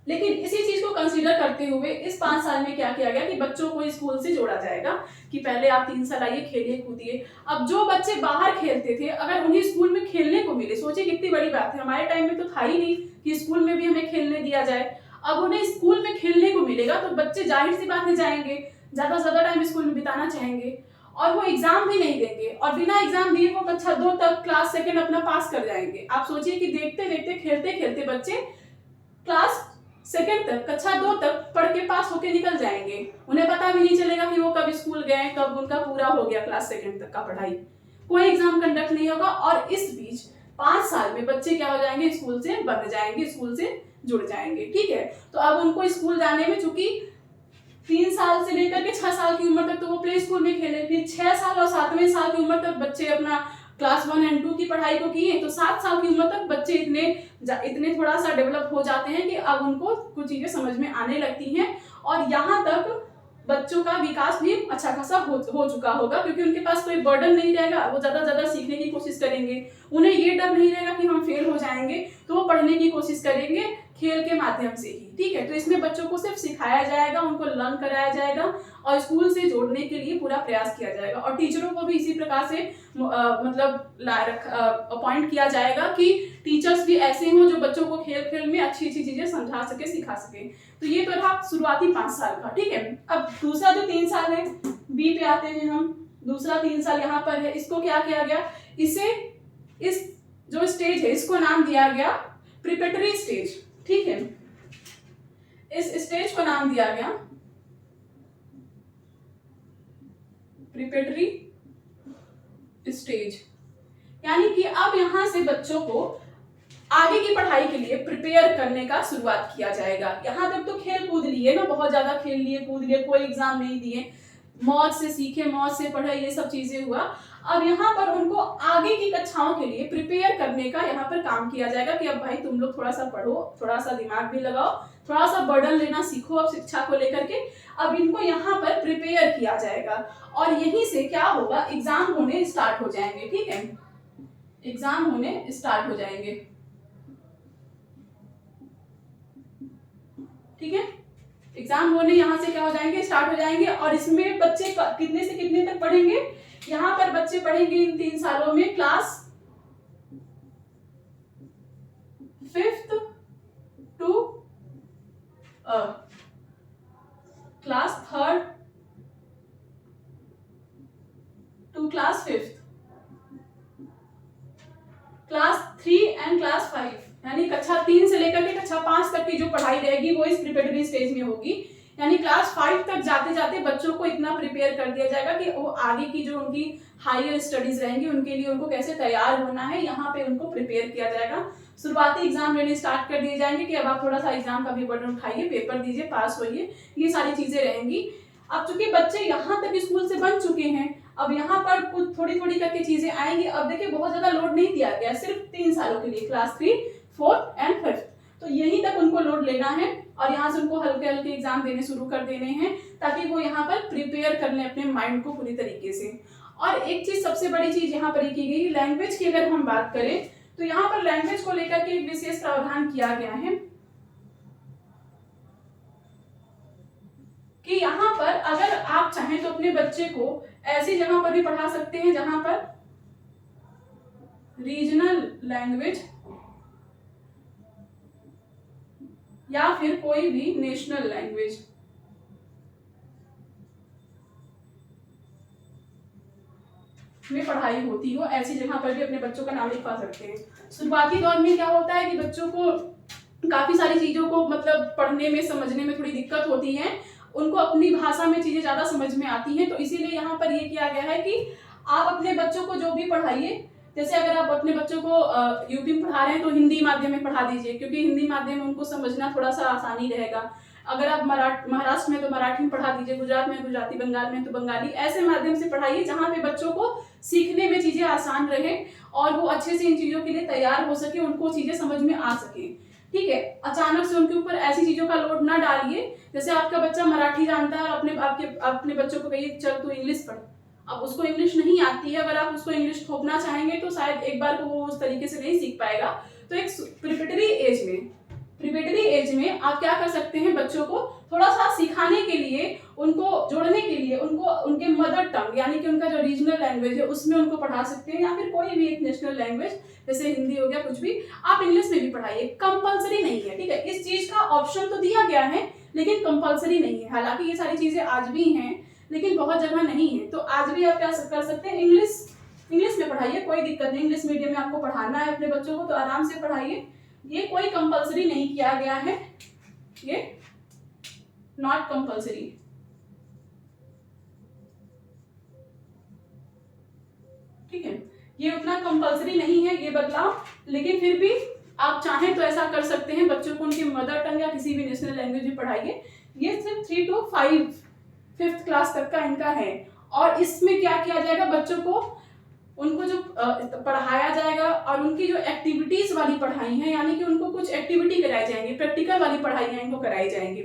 लेकिन इसी चीज को कंसीडर करते हुए इस 5 साल में क्या किया गया कि बच्चों को स्कूल से जोड़ा जाएगा, कि पहले आप 3 साल आइए, खेलिए कूदिए। अब जो बच्चे बाहर खेलते थे, अगर उन्हें स्कूल में खेलने को मिले, सोचिए कितनी बड़ी बात है, हमारे टाइम में तो था ही नहीं कि स्कूल में भी हमें खेलने दिया जाए। अब उन्हें स्कूल में खेलने को मिलेगा तो बच्चे जाहिर सी बात है जाएंगे, ज्यादा से ज्यादा टाइम स्कूल में बिताना चाहेंगे, और वो एग्जाम भी नहीं देंगे, और बिना एग्जाम दिए वो कक्षा 2 तक क्लास 2 अपना पास कर जाएंगे। आप सोचिए कि देखते देखते खेलते खेलते बच्चे क्लास 2 तक, कक्षा 2 तक पढ़ के पास होके निकल जाएंगे, उन्हें पता भी नहीं चलेगा कि वो कब स्कूल गए, कब उनका पूरा हो गया क्लास 2 तक का पढ़ाई, कोई एग्जाम कंडक्ट नहीं होगा। और इस बीच 5 साल में बच्चे क्या हो जाएंगे, स्कूल से बंध जाएंगे, स्कूल से जुड़ जाएंगे, ठीक है। तो अब उनको स्कूल जाने में, चूंकि 3 साल से लेकर के 6 साल की उम्र तक तो वो प्ले स्कूल में खेले, फिर 6 साल और 7वें साल की उम्र तक बच्चे अपना क्लास 1 और 2 की पढ़ाई को किए, तो 7 साल की उम्र तक बच्चे इतने थोड़ा सा डेवलप हो जाते हैं कि अब उनको कुछ चीजें समझ में आने लगती हैं, और यहाँ तक बच्चों का विकास भी अच्छा खासा हो चुका होगा, क्योंकि उनके पास कोई बर्डन नहीं रहेगा, वो ज्यादा सीखने की कोशिश करेंगे, उन्हें ये डर नहीं रहेगा कि हम फेल हो जाएंगे, तो वो पढ़ने की कोशिश करेंगे, खेल के माध्यम से ही, ठीक है। तो इसमें बच्चों को सिर्फ सिखाया जाएगा, उनको लर्न कराया जाएगा और स्कूल से जोड़ने के लिए पूरा प्रयास किया जाएगा। और टीचरों को भी इसी प्रकार से मतलब अपॉइंट किया जाएगा कि टीचर्स भी ऐसे हों जो बच्चों को खेल खेल में अच्छी अच्छी चीजें समझा सके, सिखा सके। तो ये तो रहा शुरुआती 5 साल का, ठीक है। अब दूसरा जो 3 साल है, बी पे आते हैं हम। दूसरा 3 साल यहाँ पर है, इसको क्या किया गया, इसे इस जो स्टेज है इसको नाम दिया गया प्रिपरेटरी स्टेज, ठीक है। इस स्टेज को नाम दिया गया प्रिपरेटरी स्टेज, यानी कि अब यहां से बच्चों को आगे की पढ़ाई के लिए प्रिपेयर करने का शुरुआत किया जाएगा। यहां तक तो खेल कूद लिए ना, बहुत ज्यादा खेल लिए, कूद लिए, कोई एग्जाम नहीं दिए, मौज से सीखे, मौज से पढ़े, ये सब चीजें हुआ। अब यहाँ पर उनको आगे की कक्षाओं के लिए प्रिपेयर करने का यहाँ पर काम किया जाएगा कि अब भाई तुम लोग थोड़ा सा पढ़ो, थोड़ा सा दिमाग भी लगाओ, थोड़ा सा बर्डन लेना सीखो अब शिक्षा को लेकर के। अब इनको यहाँ पर प्रिपेयर किया जाएगा और यहीं से क्या होगा, एग्जाम होने स्टार्ट हो जाएंगे, ठीक है। एग्जाम होने स्टार्ट हो जाएंगे, ठीक है। एग्जाम होने यहाँ से क्या हो जाएंगे, स्टार्ट हो जाएंगे। और इसमें बच्चे कितने से कितने तक पढ़ेंगे, यहाँ पर बच्चे पढ़ेंगे इन 3 सालों में class 5th to class 3rd to class 5th, class 3 and class 5, यानी कक्षा 3 से लेकर के कक्षा 5 तक की जो पढ़ाई रहेगी वो इस प्रिपरेटरी स्टेज में होगी। यानी क्लास 5 तक जाते जाते बच्चों को इतना प्रिपेयर कर दिया जाएगा कि वो आगे की जो उनकी हायर स्टडीज रहेंगी उनके लिए उनको कैसे तैयार होना है, यहाँ पे उनको प्रिपेयर किया जाएगा। शुरुआती एग्जाम लेने स्टार्ट कर दिए जाएंगे कि अब आप थोड़ा सा एग्जाम का भी बर्डन उठाइए, पेपर दीजिए, पास होइए, ये सारी चीजें रहेंगी। अब चूंकि बच्चे यहाँ तक स्कूल से बन चुके हैं, अब यहाँ पर कुछ थोड़ी थोड़ी करके चीजें आएंगी। अब देखिए बहुत ज्यादा लोड नहीं दिया गया, सिर्फ 3 सालों के लिए, क्लास 3, 4th एंड 5th, तो यहीं तक उनको लोड लेना है और यहाँ से उनको हल्के हल्के एग्जाम देने शुरू कर देने हैं ताकि वो यहाँ पर प्रिपेयर कर लें अपने माइंड को पूरी तरीके से। और एक चीज, सबसे बड़ी चीज यहाँ पर की गई, लैंग्वेज की अगर हम बात करें तो यहाँ पर लैंग्वेज को लेकर के एक विशेष प्रावधान किया गया है कि यहाँ पर अगर आप चाहें तो अपने बच्चे को ऐसी जगह पर भी पढ़ा सकते हैं जहां पर रीजनल लैंग्वेज या फिर कोई भी नेशनल लैंग्वेज में पढ़ाई होती हो, ऐसी जगह पर भी अपने बच्चों का नाम लिखवा सकते हैं। शुरुआती दौर में क्या होता है कि बच्चों को काफी सारी चीजों को मतलब पढ़ने में, समझने में थोड़ी दिक्कत होती है, उनको अपनी भाषा में चीजें ज्यादा समझ में आती हैं। तो इसीलिए यहाँ पर ये किया गया है कि आप अपने बच्चों को जो भी पढ़ाइए, जैसे अगर आप अपने बच्चों को यूपी में पढ़ा रहे हैं तो हिंदी माध्यम में पढ़ा दीजिए, क्योंकि हिंदी माध्यम में उनको समझना थोड़ा सा आसानी रहेगा। अगर आप महाराष्ट्र में तो मराठी में पढ़ा दीजिए, गुजरात में गुजराती, बंगाल में तो बंगाली, ऐसे माध्यम से पढ़ाइए जहाँ पे बच्चों को सीखने में चीजें आसान रहे और वो अच्छे से इन चीजों के लिए तैयार हो सके, उनको चीजें समझ में आ सके, ठीक है। अचानक से उनके ऊपर ऐसी चीजों का लोड ना डालिए। जैसे आपका बच्चा मराठी जानता है और अपने बच्चों को कहिए चल तू इंग्लिश पढ़, अब उसको इंग्लिश नहीं आती है, अगर आप उसको इंग्लिश थोपना चाहेंगे तो शायद एक बार को वो उस तरीके से नहीं सीख पाएगा। तो एक प्रिपरेटरी एज में आप क्या कर सकते हैं, बच्चों को थोड़ा सा सिखाने के लिए, उनको जोड़ने के लिए, उनको उनके मदर टंग यानी कि उनका जो रीजनल लैंग्वेज है उसमें उनको पढ़ा सकते हैं, या फिर कोई भी एक नेशनल लैंग्वेज जैसे हिंदी हो गया, कुछ भी आप इंग्लिश में भी पढ़ाइए, कंपलसरी नहीं है, ठीक है। इस चीज का ऑप्शन तो दिया गया है लेकिन कंपलसरी नहीं है। हालांकि ये सारी चीजें आज भी हैं लेकिन बहुत जगह नहीं है, तो आज भी आप क्या कर सकते हैं, इंग्लिश में पढ़ाइए, कोई दिक्कत नहीं। इंग्लिश मीडियम में आपको पढ़ाना है अपने बच्चों को तो आराम से पढ़ाइए, ये कोई कंपलसरी नहीं किया गया है, ये नॉट कंपलसरी, ठीक है। ये उतना कंपलसरी नहीं है ये बदलाव, लेकिन फिर भी आप चाहें तो ऐसा कर सकते हैं, बच्चों को उनकी मदर टंग या किसी भी नेशनल लैंग्वेज में पढ़ाइए। ये सिर्फ 3 to 5th क्लास तक का इनका है। और इसमें क्या किया जाएगा, बच्चों को उनको जो पढ़ाया जाएगा और उनकी जो एक्टिविटीज वाली पढ़ाई है, यानी कि उनको कुछ एक्टिविटी कराई जाएंगी, प्रैक्टिकल वाली पढ़ाई इनको कराई जाएंगी।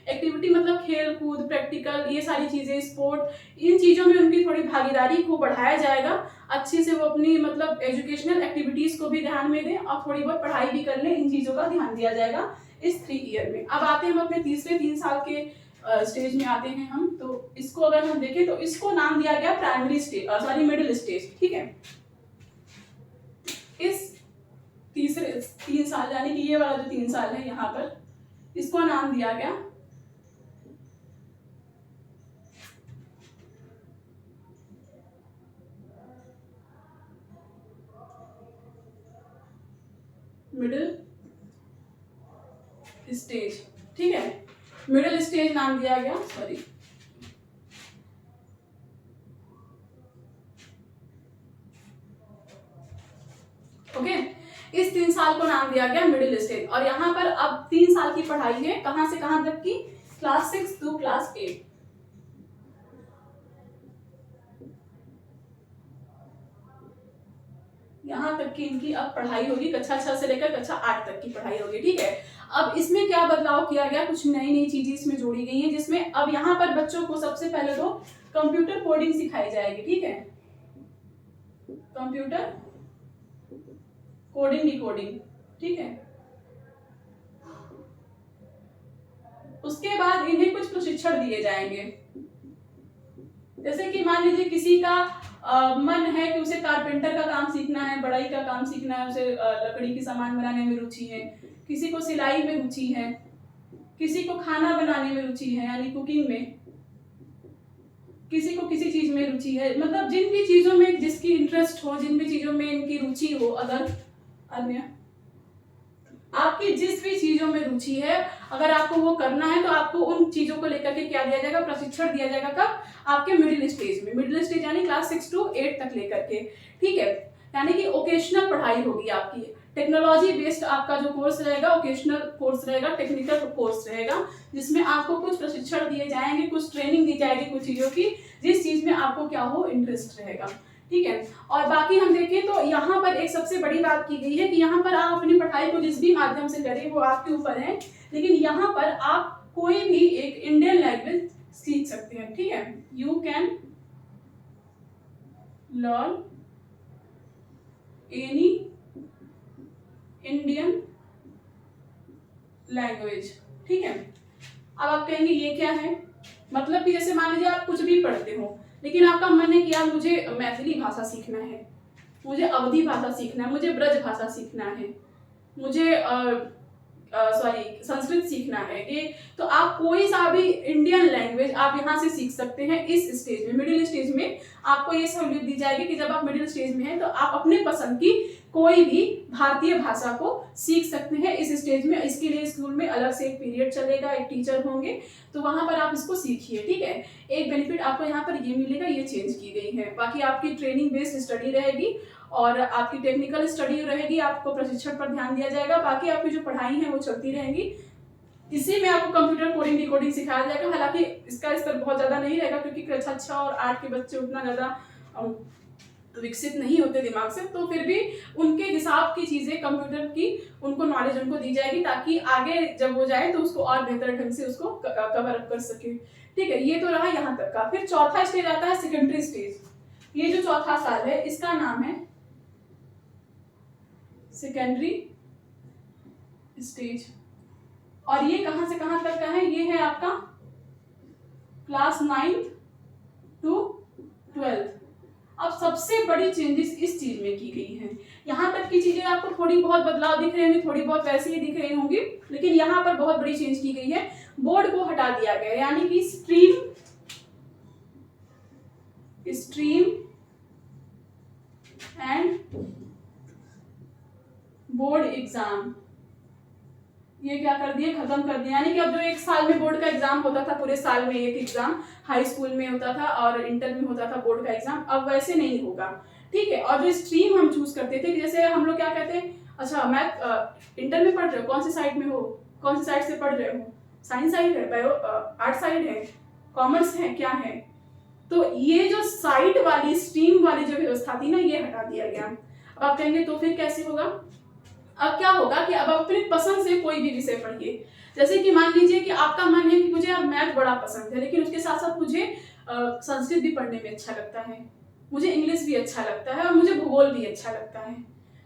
एक्टिविटी मतलब खेल कूद, प्रैक्टिकल, ये सारी चीजें, स्पोर्ट, इन चीजों में उनकी थोड़ी भागीदारी को बढ़ाया जाएगा। अच्छे से वो अपनी मतलब एजुकेशनल एक्टिविटीज को भी ध्यान में दें और थोड़ी बहुत पढ़ाई भी कर लें, इन चीजों का ध्यान दिया जाएगा। इस 3 ईयर में। अब आते हैं हम अपने तीसरे 3 साल के स्टेज में आते हैं हम। तो इसको अगर हम देखें तो इसको नाम दिया गया primary stage, sorry middle stage, ठीक है। इस तीसरे 3 साल यानी कि ये वाला जो 3 साल है यहाँ पर, इसको नाम दिया गया मिडिल स्टेज, ठीक है। मिडिल स्टेज नाम दिया गया, सॉरी ओके। इस 3 साल को नाम दिया गया मिडिल स्टेज। और यहाँ पर अब 3 साल की पढ़ाई है, कहां से कहां तक की, क्लास 6 टू क्लास 8। यहाँ तक की इनकी अब पढ़ाई होगी, कक्षा 6 से लेकर कक्षा 8 तक की पढ़ाई होगी, ठीक है। अब इसमें क्या बदलाव किया गया, कुछ नई नई चीजें इसमें जोड़ी गई हैं, जिसमें अब यहाँ पर बच्चों को सबसे पहले तो कंप्यूटर कोडिंग सिखाई जाएगी, ठीक है। कंप्यूटर कोडिंग डिकोडिंग, ठीक है। उसके बाद इन्हें कुछ प्रशिक्षण दिए जाएंगे। जैसे कि मान लीजिए किसी का मन है कि उसे कारपेंटर का काम सीखना है, बढ़ई का काम सीखना है, उसे लकड़ी की सामान बनाने में रुचि है, किसी को सिलाई में रुचि है, किसी को खाना बनाने में रुचि है यानी कुकिंग में, किसी को किसी चीज में रुचि है, मतलब जिन भी चीजों में जिसकी इंटरेस्ट हो, जिन भी चीजों में इनकी रुचि हो, अगर अन्य आपकी जिस भी चीजों में रुचि है, अगर आपको वो करना है तो आपको उन चीजों को लेकर के क्या दिया जाएगा, प्रशिक्षण दिया जाएगा। कब, आपके मिडिल स्टेज में। मिडिल स्टेज यानी क्लास 6 टू 8 तक लेकर के, ठीक है। यानी कि ओकेशनल पढ़ाई होगी आपकी, टेक्नोलॉजी बेस्ड आपका जो कोर्स रहेगा, ओकेशनल कोर्स रहेगा, टेक्निकल कोर्स रहेगा, जिसमें आपको कुछ प्रशिक्षण दिए जाएंगे, कुछ ट्रेनिंग दी जाएगी कुछ चीजों की, जिस चीज में आपको क्या हो, इंटरेस्ट रहेगा, ठीक है। और बाकी हम देखें तो यहाँ पर एक सबसे बड़ी बात की गई है कि यहाँ पर आप अपनी पढ़ाई को जिस भी माध्यम से करें वो आपके ऊपर है, लेकिन यहाँ पर आप कोई भी एक इंडियन लैंग्वेज सीख सकते हैं, ठीक है। You can learn any Indian language, ठीक है। अब आप कहेंगे ये क्या है, मतलब कि जैसे मान लीजिए आप कुछ भी पढ़ते हो, लेकिन आपका मन है कि यार मुझे मैथिली भाषा सीखना है, मुझे अवधी भाषा सीखना है, मुझे ब्रज भाषा सीखना है, मुझे संस्कृत सीखना है, ये तो आप कोई सा भी इंडियन लैंग्वेज आप यहाँ से सीख सकते हैं। इस स्टेज में, मिडिल स्टेज में आपको ये सहूलियत दी जाएगी कि जब आप मिडिल स्टेज में हैं तो आप अपने पसंद की कोई भी भारतीय भाषा को सीख सकते हैं इस स्टेज में। इसके लिए स्कूल में अलग से एक पीरियड चलेगा, एक टीचर होंगे, तो वहां पर आप इसको सीखिए, ठीक है। एक बेनिफिट आपको यहाँ पर ये मिलेगा, ये चेंज की गई है। बाकी आपकी ट्रेनिंग बेस्ड स्टडी रहेगी और आपकी टेक्निकल स्टडी रहेगी, आपको प्रशिक्षण पर ध्यान दिया जाएगा। बाकी आपकी जो पढ़ाई है वो चलती रहेंगी। इसी में आपको कंप्यूटर कोडिंग डिकोडिंग सिखाया जाएगा। हालांकि इसका स्तर बहुत ज्यादा नहीं रहेगा क्योंकि कक्षा 6 और 8 के बच्चे उतना ज्यादा विकसित नहीं होते दिमाग से, तो फिर भी उनके हिसाब की चीजें कंप्यूटर की उनको नॉलेज उनको दी जाएगी ताकि आगे जब वो जाए तो उसको और बेहतर ढंग से उसको कवर अप कर सके, ठीक है। ये तो रहा यहाँ तक का। फिर चौथा स्टेज आता है सेकेंडरी स्टेज। ये जो चौथा साल है इसका नाम है सेकेंडरी स्टेज, और ये कहां से कहां तक का है, ये है आपका क्लास 9 टू 12। अब सबसे बड़ी चेंजेस इस चीज में की गई हैं। यहाँ तक की चीजें आपको थोड़ी बहुत बदलाव दिख रहे होंगे, थोड़ी बहुत वैसे ही दिख रही होंगी, लेकिन यहाँ पर बहुत बड़ी चेंज की गई है। बोर्ड को हटा दिया गया, यानी कि स्ट्रीम एंड बोर्ड एग्जाम, ये क्या कर दिए, खत्म कर दिया। यानी कि अब जो एक साल में बोर्ड का एग्जाम होता था, पूरे साल में एक एग्जाम हाई स्कूल में होता था और इंटर में होता था बोर्ड का एग्जाम, अब वैसे नहीं होगा, ठीक है। और जो स्ट्रीम हम चूज करते थे, जैसे हम लोग क्या कहते हैं, अच्छा मैथ इंटर में पढ़ रहे हो, कौन सी साइड में हो, कौन सी साइड से पढ़ रहे हो, साइंस साइड है, बायो आर्ट साइड है, कॉमर्स है, क्या है, तो ये जो साइड वाली स्ट्रीम वाली जो व्यवस्था थी ना, ये हटा दिया गया। अब आप कहेंगे तो फिर कैसे होगा, अब क्या होगा कि अब अपनी पसंद से कोई भी विषय पढ़िए। जैसे कि मान लीजिए कि आपका मन है कि मुझे यार मैथ बड़ा पसंद है, लेकिन उसके साथ साथ मुझे संस्कृत भी पढ़ने में अच्छा लगता है, मुझे इंग्लिश भी अच्छा लगता है और मुझे भूगोल भी अच्छा लगता है,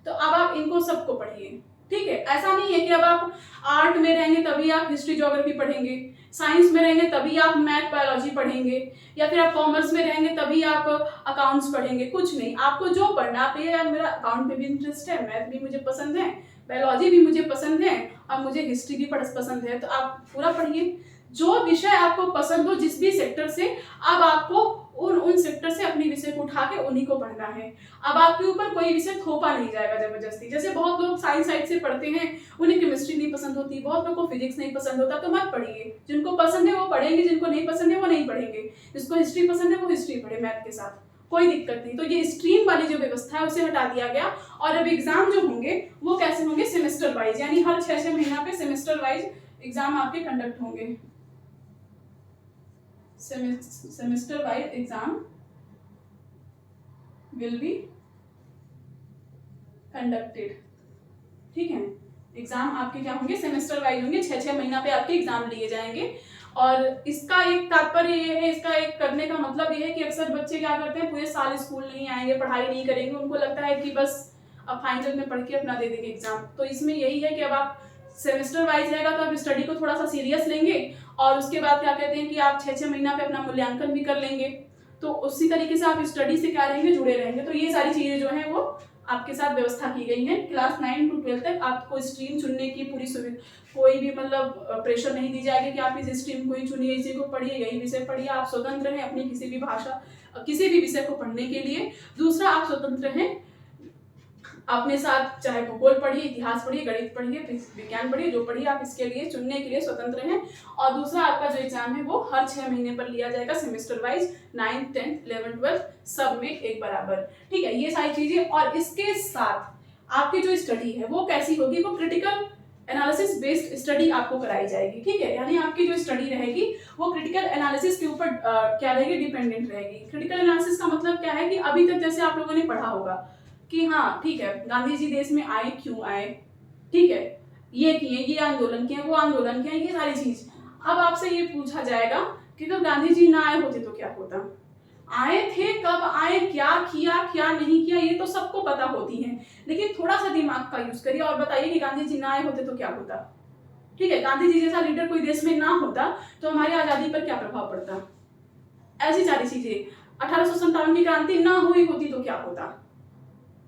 तो अब आप इनको सबको पढ़िए, ठीक है, ऐसा नहीं है कि अब आप आर्ट में रहेंगे तभी आप हिस्ट्री ज्योग्राफी पढ़ेंगे, साइंस में रहेंगे तभी आप मैथ बायोलॉजी पढ़ेंगे, या फिर आप कॉमर्स में रहेंगे तभी आप अकाउंट्स पढ़ेंगे। कुछ नहीं, आपको जो पढ़ना, आप ये यार मेरा अकाउंट में भी इंटरेस्ट है, मैथ भी मुझे पसंद है, बायोलॉजी भी मुझे पसंद है और मुझे हिस्ट्री भी पसंद है, तो आप पूरा पढ़िए। जो विषय आपको पसंद हो जिस भी सेक्टर से, अब आपको उन सेक्टर से अपने विषय को उठा के उन्हीं को पढ़ना है। अब आपके ऊपर कोई विषय थोपा नहीं जाएगा जबरदस्ती। जैसे बहुत लोग साइंस साइड से पढ़ते हैं, उन्हें केमिस्ट्री नहीं पसंद होती, बहुत लोग को फिजिक्स नहीं पसंद होता, तो मत पढ़िए। जिनको पसंद है वो पढ़ेंगे, जिनको नहीं पसंद है वो नहीं पढ़ेंगे। जिसको हिस्ट्री पसंद है वो हिस्ट्री पढ़े मैथ के साथ, कोई दिक्कत नहीं। तो ये स्ट्रीम वाली जो व्यवस्था है उसे हटा दिया गया। और अब एग्जाम जो होंगे वो कैसे होंगे, सेमेस्टर वाइज, यानी हर 6-6 महीना पे सेमेस्टर वाइज एग्जाम आपके कंडक्ट होंगे। semester wise exam will be conducted। ठीक है, एग्जाम आपके क्या होंगे, सेमेस्टर वाइज होंगे, 6-6 महीना पे आपके एग्जाम लिए जाएंगे। और इसका एक तात्पर्य ये है, इसका एक करने का मतलब ये है कि अक्सर बच्चे क्या करते हैं, पूरे साल स्कूल नहीं आएंगे, पढ़ाई नहीं करेंगे, उनको लगता है कि बस अब फाइनल में पढ़ के अपना दे देंगे एग्जाम। तो इसमें यही है कि अब आप सेमेस्टर वाइज रहेगा तो आप स्टडी को थोड़ा सा सीरियस लेंगे, और उसके बाद क्या कहते हैं कि आप 6-6 महीना पे अपना मूल्यांकन भी कर लेंगे। तो उसी तरीके से आप स्टडी से क्या रहेंगे, जुड़े रहेंगे। तो ये सारी चीजें जो है वो आपके साथ व्यवस्था की गई है। क्लास 9 to 12 तक आपको स्ट्रीम चुनने की पूरी सुविधा, कोई भी मतलब प्रेशर नहीं दी जाएगी कि आप इस स्ट्रीम को ही चुनिए, इसी को पढ़िए, यही विषय पढ़िए। आप स्वतंत्र हैं अपनी किसी भी भाषा, किसी भी विषय को पढ़ने के लिए। दूसरा, आप स्वतंत्र हैं अपने साथ, चाहे भूगोल पढ़िए, इतिहास पढ़िए, गणित पढ़िए, विज्ञान पढ़िए, जो पढ़िए आप इसके लिए चुनने के लिए स्वतंत्र हैं। और दूसरा, आपका जो एग्जाम है वो हर 6 महीने पर लिया जाएगा, semester wise, 9th 10th 11th 12th सब में एक बराबर। ठीक है, ये सारी चीजें। और इसके साथ आपकी जो स्टडी है वो कैसी होगी, वो क्रिटिकल एनालिसिस बेस्ड स्टडी आपको कराई जाएगी। ठीक है, यानी आपकी जो स्टडी रहेगी वो क्रिटिकल एनालिसिस के ऊपर क्या रहेगी, डिपेंडेंट रहेगी। क्रिटिकल एनालिसिस का मतलब क्या है कि अभी तक जैसे आप लोगों ने पढ़ा होगा कि हाँ ठीक है, गांधी जी देश में आए, क्यों आए, ठीक है, ये किए, ये आंदोलन किए, वो आंदोलन किए, ये सारी चीज। अब आपसे ये पूछा जाएगा कि अगर गांधी जी ना आए होते तो क्या होता, आए थे, कब आए, क्या किया, क्या नहीं किया, ये तो सबको पता होती है। लेकिन थोड़ा सा दिमाग का यूज करिए और बताइए कि गांधी जी ना आए होते तो क्या होता। ठीक है, गांधी जी जैसा लीडर कोई देश में ना होता तो हमारी आजादी पर क्या प्रभाव पड़ता, ऐसी सारी चीजें। 1857 की क्रांति ना हुई होती तो क्या होता,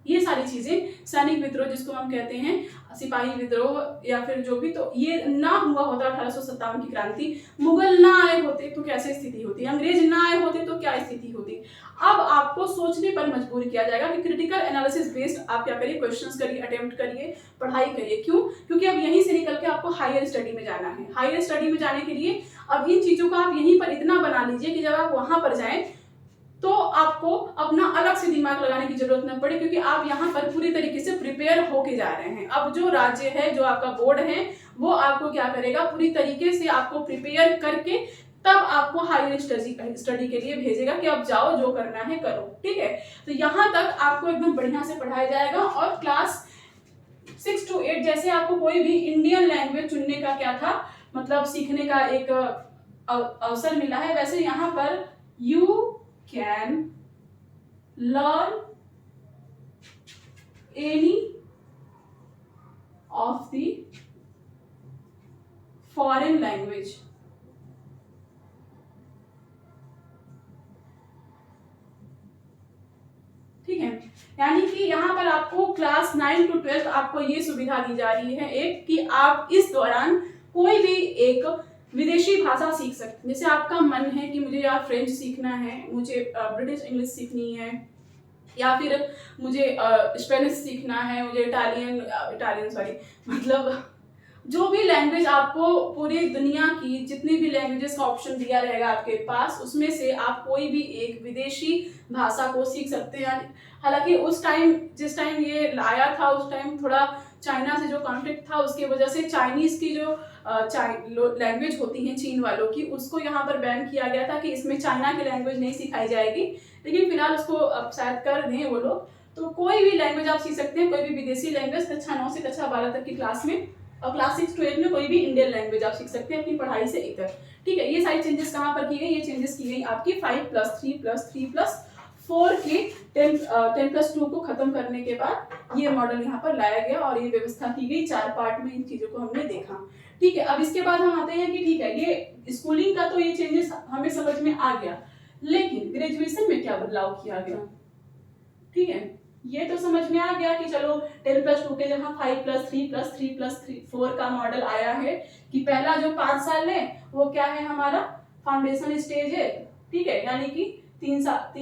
ये सारी चीजें। सैनिक विद्रोह जिसको हम कहते हैं, सिपाही विद्रोह या फिर जो भी, तो ये ना हुआ होता 1857 की क्रांति, मुगल ना आए होते तो कैसे स्थिति होती, अंग्रेज ना आए होते तो क्या स्थिति होती। अब आपको सोचने पर मजबूर किया जाएगा कि क्रिटिकल एनालिसिस बेस्ड आप क्या करिए, क्वेश्चंस करिए, अटेम्प्ट करिए, पढ़ाई करिए। क्यों? क्योंकि अब यहीं से निकल के आपको हायर स्टडी में जाना है। हायर स्टडी में जाने के लिए अब इन चीजों को आप यहीं पर इतना बना लीजिए कि जब आप वहां पर जाएं तो आपको अपना अलग से दिमाग लगाने की जरूरत न पड़े, क्योंकि आप यहाँ पर पूरी तरीके से प्रिपेयर होके जा रहे हैं। अब जो राज्य है, जो आपका बोर्ड है, वो आपको क्या करेगा, पूरी तरीके से आपको प्रिपेयर करके तब आपको हायर स्टडी के लिए भेजेगा कि अब जाओ, जो करना है करो। ठीक है, तो यहाँ तक आपको एकदम बढ़िया से पढ़ाया जाएगा। और क्लास 6 to 8 जैसे आपको कोई भी इंडियन लैंग्वेज चुनने का क्या था, मतलब सीखने का एक अवसर मिला है, वैसे यहाँ पर you can learn any of the foreign language। ठीक है, यानी कि यहाँ पर आपको क्लास 9 to 12 आपको ये सुविधा दी जा रही है एक, कि आप इस दौरान कोई भी एक विदेशी भाषा सीख सकते हैं। जैसे आपका मन है कि मुझे यार फ्रेंच सीखना है, मुझे ब्रिटिश इंग्लिश सीखनी है, या फिर मुझे स्पेनिश सीखना है, मुझे इटालियन सॉरी, मतलब जो भी लैंग्वेज आपको पूरी दुनिया की जितनी भी लैंग्वेजेस का ऑप्शन दिया रहेगा आपके पास, उसमें से आप कोई भी एक विदेशी भाषा को सीख सकते हैं। हालांकि उस टाइम, जिस टाइम ये आया था, उस टाइम थोड़ा चाइना से जो कॉन्फ्लिक्ट था उसकी वजह से चाइनीज की जो लैंग्वेज होती है चीन वालों की, उसको यहाँ पर बैन किया गया था कि इसमें चाइना की लैंग्वेज नहीं सिखाई जाएगी। लेकिन फिलहाल उसको अब शायद कर दें वो लोग। तो कोई भी लैंग्वेज आप सीख सकते हैं, कोई भी विदेशी लैंग्वेज कक्षा 9 से कक्षा 12 तक की क्लास में, और क्लास 6 to 8 में कोई भी इंडियन लैंग्वेज आप सीख सकते हैं अपनी पढ़ाई से इतर। ठीक है, ये सारी चेंजेस कहाँ पर की गई, ये चेंजेस की गई आपकी 5+3+3+4 4 के 10+2 को खत्म करने के बाद ये मॉडल यहाँ पर लाया गया और ये व्यवस्था की गई। 4 पार्ट में इन चीजों को हमने देखा। ठीक है, अब इसके बाद हम आते हैं कि ठीक है, ये स्कूलिंग का तो ये चेंजेस हमें समझ में आ गया, लेकिन ग्रेजुएशन में क्या बदलाव किया गया। ठीक है, ये तो समझ में आ गया कि चलो 10+2 के जगह 5+3+3+4 का मॉडल आया है कि पहला जो 5 साल है वो क्या है, हमारा फाउंडेशन स्टेज है। ठीक है, यानी कि 3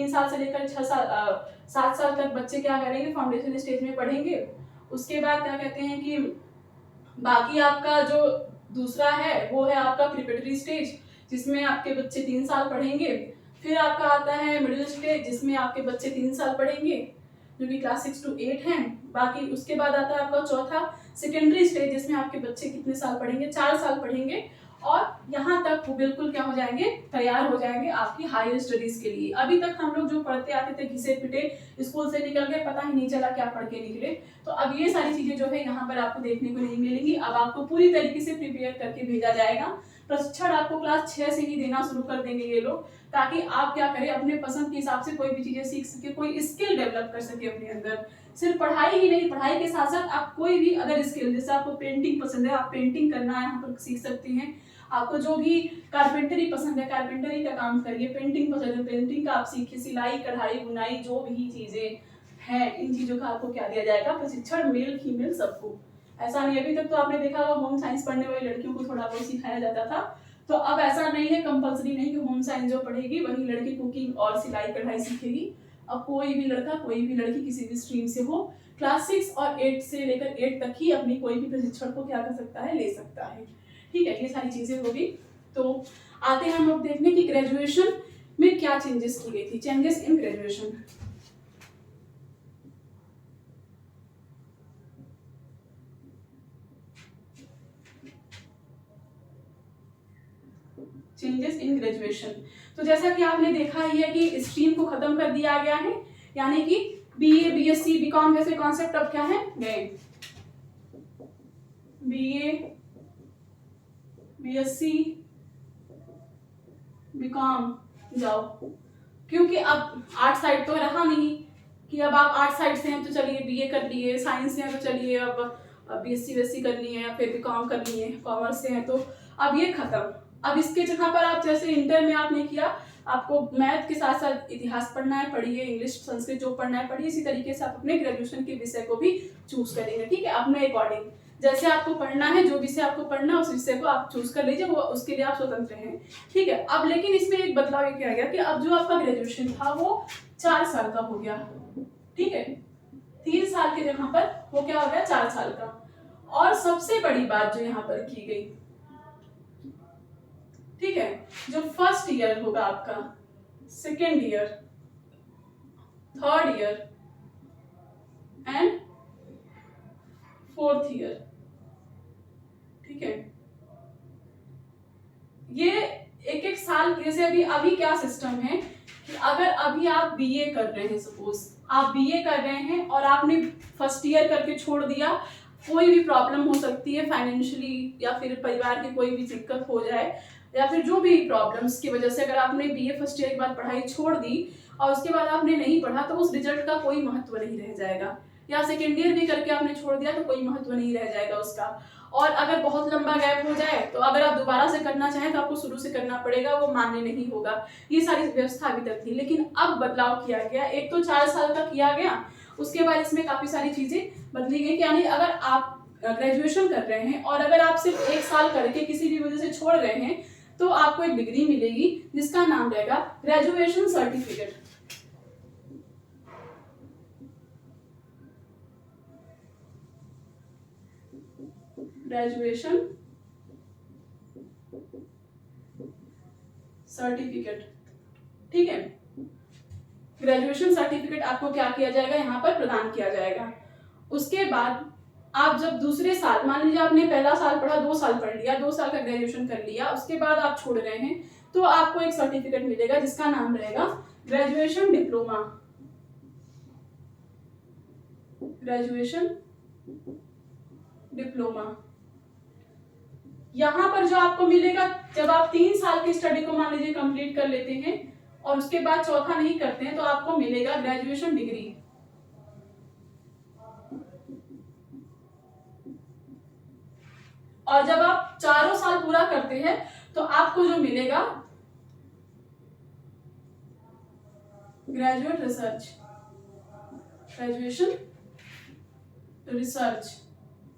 साल से लेकर 7 साल तक बच्चे क्या करेंगे, फाउंडेशन स्टेज में पढ़ेंगे। उसके बाद क्या कहते हैं कि बाकी आपका जो दूसरा है वो है आपका प्रिपरेटरी स्टेज, जिसमें आपके बच्चे 3 साल पढ़ेंगे। फिर आपका आता है मिडिल स्टेज, जिसमें आपके बच्चे 3 साल पढ़ेंगे, जो कि क्लास 6 to 8 हैं। बाकी उसके बाद आता है आपका चौथा सेकेंडरी स्टेज, जिसमें आपके बच्चे कितने साल पढ़ेंगे, 4 साल पढ़ेंगे, और यहाँ तक वो बिल्कुल क्या हो जाएंगे, तैयार हो जाएंगे आपकी हायर स्टडीज के लिए। अभी तक हम लोग जो पढ़ते आते थे घिसे पिटे, स्कूल से निकल गए, पता ही नहीं चला क्या पढ़ के निकले। तो अब ये सारी चीजें जो है यहाँ पर आपको देखने को नहीं मिलेंगी। अब आपको पूरी तरीके से प्रिपेयर करके भेजा जाएगा। प्रशिक्षण आपको क्लास 6 से ही देना शुरू कर देंगे ये लोग, ताकि आप क्या करें, अपने पसंद के हिसाब से कोई भी चीजें सीख सके, कोई स्किल डेवलप कर सके अपने अंदर। सिर्फ पढ़ाई ही नहीं, पढ़ाई के साथ साथ आप कोई भी अदर स्किल, जैसे आपको पेंटिंग पसंद है, आप पेंटिंग करना है यहाँ पर सीख सकते हैं। आपको जो भी कारपेंटरी पसंद है, कारपेंटरी का काम करिए। पेंटिंग पसंद है, पेंटिंग का आप सीखिए। सिलाई, कढ़ाई, बुनाई, जो भी चीजें हैं, इन चीजों का आपको क्या दिया जाएगा, प्रशिक्षण, मेल फीमेल सबको। ऐसा नहीं, अभी तक तो आपने देखा होगा होम साइंस पढ़ने वाली लड़कियों को थोड़ा बहुत सिखाया जाता था, तो अब ऐसा नहीं है, कंपलसरी नहीं कि होम साइंस जो पढ़ेगी वही लड़की कुकिंग और सिलाई कढ़ाई सीखेगी। अब कोई भी लड़का, कोई भी लड़की किसी भी स्ट्रीम से हो, क्लास 6 और 8 से लेकर 8 तक ही अपनी कोई भी प्रशिक्षण को क्या कर सकता है, ले सकता है। ठीक है, ये सारी चीजें होगी। तो आते हैं हम लोग देखने की ग्रेजुएशन में क्या चेंजेस की गई थी। Changes in graduation, changes in graduation. तो जैसा कि आपने देखा ही है कि स्ट्रीम को खत्म कर दिया गया है, यानी कि बीए, बीएससी, बीकॉम जैसे कॉन्सेप्ट अब क्या है, गए। बीए, बीएससी, बीकॉम जाओ, क्योंकि अब आर्ट साइड तो रहा नहीं कि अब आप आर्ट साइड से हैं तो चलिए बीए कर लिए, साइंस से हैं तो चलिए अब बीएससी वेसी कर लिए, या फिर बीकॉम कर लिए, कॉमर्स से हैं तो अब ये खत्म। अब इसके जगह पर आप जैसे इंटर में आपने किया, आपको मैथ के साथ साथ इतिहास पढ़ना है, पढ़िए, इंग्लिश संस्कृत जो पढ़ना है पढ़िए। इसी तरीके से आप अपने ग्रेजुएशन के विषय को भी चूज करेंगे। ठीक है, अपने अकॉर्डिंग जैसे आपको पढ़ना है, जो विषय आपको पढ़ना है उस विषय को आप चूज कर लीजिए, वो उसके लिए आप स्वतंत्र हैं। ठीक है, अब लेकिन इसमें एक बदलाव ये किया गया कि अब जो आपका ग्रेजुएशन था वो 4 साल का हो गया। ठीक है, 3 साल की जगह पर वो क्या हो गया, 4 साल का। और सबसे बड़ी बात जो यहाँ पर की गई, ठीक है, जो फर्स्ट ईयर होगा आपका, second year, third year and fourth year, ठीक है, ये एक एक साल, जैसे अभी क्या सिस्टम है कि अगर अभी आप बीए कर रहे हैं, सपोज आप बीए कर रहे हैं और आपने फर्स्ट ईयर करके छोड़ दिया, कोई भी प्रॉब्लम हो सकती है फाइनेंशियली, या फिर परिवार की कोई भी दिक्कत हो जाए, या फिर जो भी प्रॉब्लम्स की वजह से अगर आपने बीए फर्स्ट ईयर के बाद पढ़ाई छोड़ दी और उसके बाद आपने नहीं पढ़ा, तो उस रिजल्ट का कोई महत्व नहीं रह जाएगा। या सेकेंड ईयर भी करके आपने छोड़ दिया तो कोई महत्व नहीं रह जाएगा उसका। और अगर बहुत लंबा गैप हो जाए तो अगर आप दोबारा से करना चाहें तो आपको शुरू से करना पड़ेगा, वो मान्य नहीं होगा। ये सारी व्यवस्था अभी तक थी, लेकिन अब बदलाव किया गया। एक तो 4 साल का किया गया, उसके बाद इसमें काफी सारी चीजें बदली गई। यानी अगर आप ग्रेजुएशन कर रहे हैं और अगर आप सिर्फ 1 साल करके किसी भी वजह से छोड़ रहे हैं, तो आपको एक डिग्री मिलेगी जिसका नाम रहेगा ग्रेजुएशन सर्टिफिकेट। ग्रेजुएशन सर्टिफिकेट, ठीक है, ग्रेजुएशन सर्टिफिकेट आपको क्या किया जाएगा, यहाँ पर प्रदान किया जाएगा। उसके बाद आप जब दूसरे साल, मान लीजिए आपने पहला साल पढ़ा, 2 साल पढ़ लिया, 2 साल का ग्रेजुएशन कर लिया, उसके बाद आप छोड़ रहे हैं, तो आपको एक सर्टिफिकेट मिलेगा जिसका नाम रहेगा ग्रेजुएशन डिप्लोमा। ग्रेजुएशन डिप्लोमा यहाँ पर जो आपको मिलेगा, जब आप 3 साल की स्टडी को मान लीजिए कंप्लीट कर लेते हैं, और उसके बाद चौथा नहीं करते हैं तो आपको मिलेगा ग्रेजुएशन डिग्री। और जब आप चारों साल पूरा करते हैं तो आपको जो मिलेगा ग्रेजुएट रिसर्च, ग्रेजुएशन रिसर्च,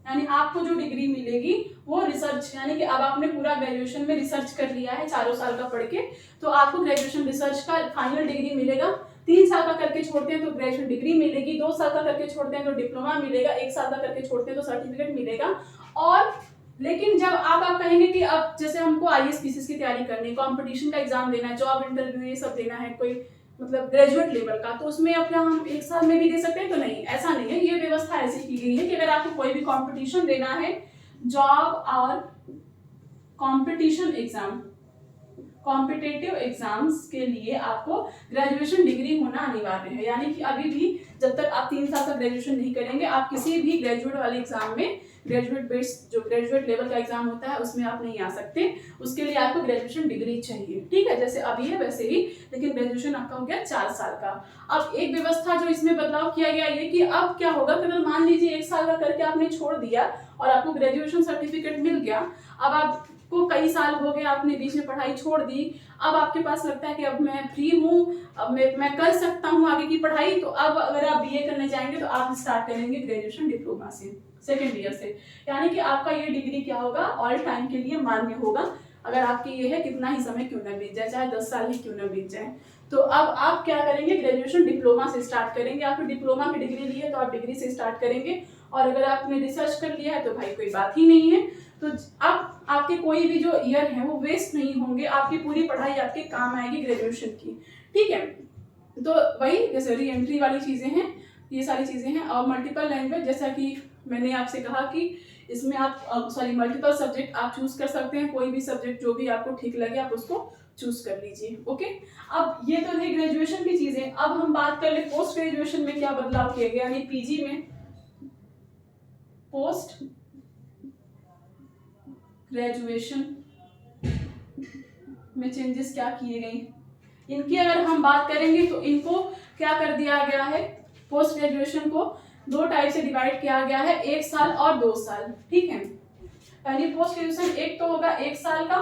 यानी आपको जो डिग्री मिलेगी वो रिसर्च, यानी कि अब आपने पूरा ग्रेजुएशन में रिसर्च कर लिया है चारों साल का पढ़ के, तो आपको ग्रेजुएशन रिसर्च का फाइनल डिग्री मिलेगा। 3 साल का करके छोड़ते हैं तो ग्रेजुएशन डिग्री मिलेगी, 2 साल का करके छोड़ते हैं तो डिप्लोमा मिलेगा, 1 साल का करके छोड़ते हैं तो सर्टिफिकेट मिलेगा। और लेकिन जब आप कहेंगे कि अब जैसे हमको IAS PCS की तैयारी करनी है, कॉम्पिटिशन का एग्जाम देना है, जॉब इंटरव्यू ये सब देना है, कोई मतलब ग्रेजुएट लेवल का, तो उसमें अब क्या हम 1 साल में भी दे सकते हैं? तो नहीं, ऐसा नहीं है। ये व्यवस्था ऐसी की गई है कि अगर आपको कोई भी कॉम्पिटिशन देना है, जॉब और कॉम्पिटिशन एग्जाम, कॉम्पिटेटिव एग्जाम्स के लिए आपको ग्रेजुएशन डिग्री होना अनिवार्य है। यानी कि अभी भी जब तक आप 3 साल का ग्रेजुएशन नहीं करेंगे, आप किसी भी ग्रेजुएट वाले एग्जाम में, ग्रेजुएट बेस्ड जो ग्रेजुएट लेवल का एग्जाम होता है उसमें आप नहीं आ सकते। उसके लिए आपको ग्रेजुएशन डिग्री चाहिए, ठीक है, जैसे अभी है वैसे ही, लेकिन ग्रेजुएशन आपका हो गया 4 साल का। अब एक व्यवस्था जो इसमें बदलाव किया गया ये कि अब क्या होगा कि अगर मान लीजिए 1 साल का करके आपने छोड़ दिया और आपको ग्रेजुएशन सर्टिफिकेट मिल गया, अब आपको कई साल हो गए, आपने बीच में पढ़ाई छोड़ दी, अब आपके पास लगता है कि अब मैं फ्री हूँ, अब मैं कर सकता हूँ आगे की पढ़ाई, तो अब अगर आप BA करने जाएंगे तो आप स्टार्ट करेंगे ग्रेजुएशन डिप्लोमा से, सेकेंड ईयर से। यानी कि आपका ये डिग्री क्या होगा, ऑल टाइम के लिए मान्य होगा। अगर आपकी ये है कितना ही समय क्यों ना बीत जाए, चाहे 10 साल ही क्यों ना बीत जाए। तो अब आप क्या करेंगे, ग्रेजुएशन डिप्लोमा से स्टार्ट करेंगे। आपने डिप्लोमा की डिग्री ली है तो आप डिग्री से स्टार्ट करेंगे, और अगर आपने रिसर्च कर लिया है तो भाई कोई बात ही नहीं है। तो अब आपके कोई भी जो ईयर है वो वेस्ट नहीं होंगे, आपकी पूरी पढ़ाई आपके काम आएगी ग्रेजुएशन की, ठीक है। तो वही जैसे री एंट्री वाली चीजें हैं, ये सारी चीजें हैं। और मल्टीपल लैंग्वेज, जैसा कि मैंने आपसे कहा कि इसमें आप मल्टीपल सब्जेक्ट आप चूज कर सकते हैं, कोई भी सब्जेक्ट जो भी आपको ठीक लगे आप उसको चूज कर लीजिए, ओके। अब ये तो है ग्रेजुएशन की चीजें। अब हम बात कर ले पोस्ट ग्रेजुएशन में क्या बदलाव किए गए, यानी PG में, पोस्ट ग्रेजुएशन में चेंजेस क्या किए गए, इनकी अगर हम बात करेंगे तो इनको क्या कर दिया गया है, पोस्ट ग्रेजुएशन को 2 टाइप से डिवाइड किया गया है, 1 साल और 2 साल, ठीक है। पहले पोस्ट ग्रेजुएशन एक तो होगा 1 साल का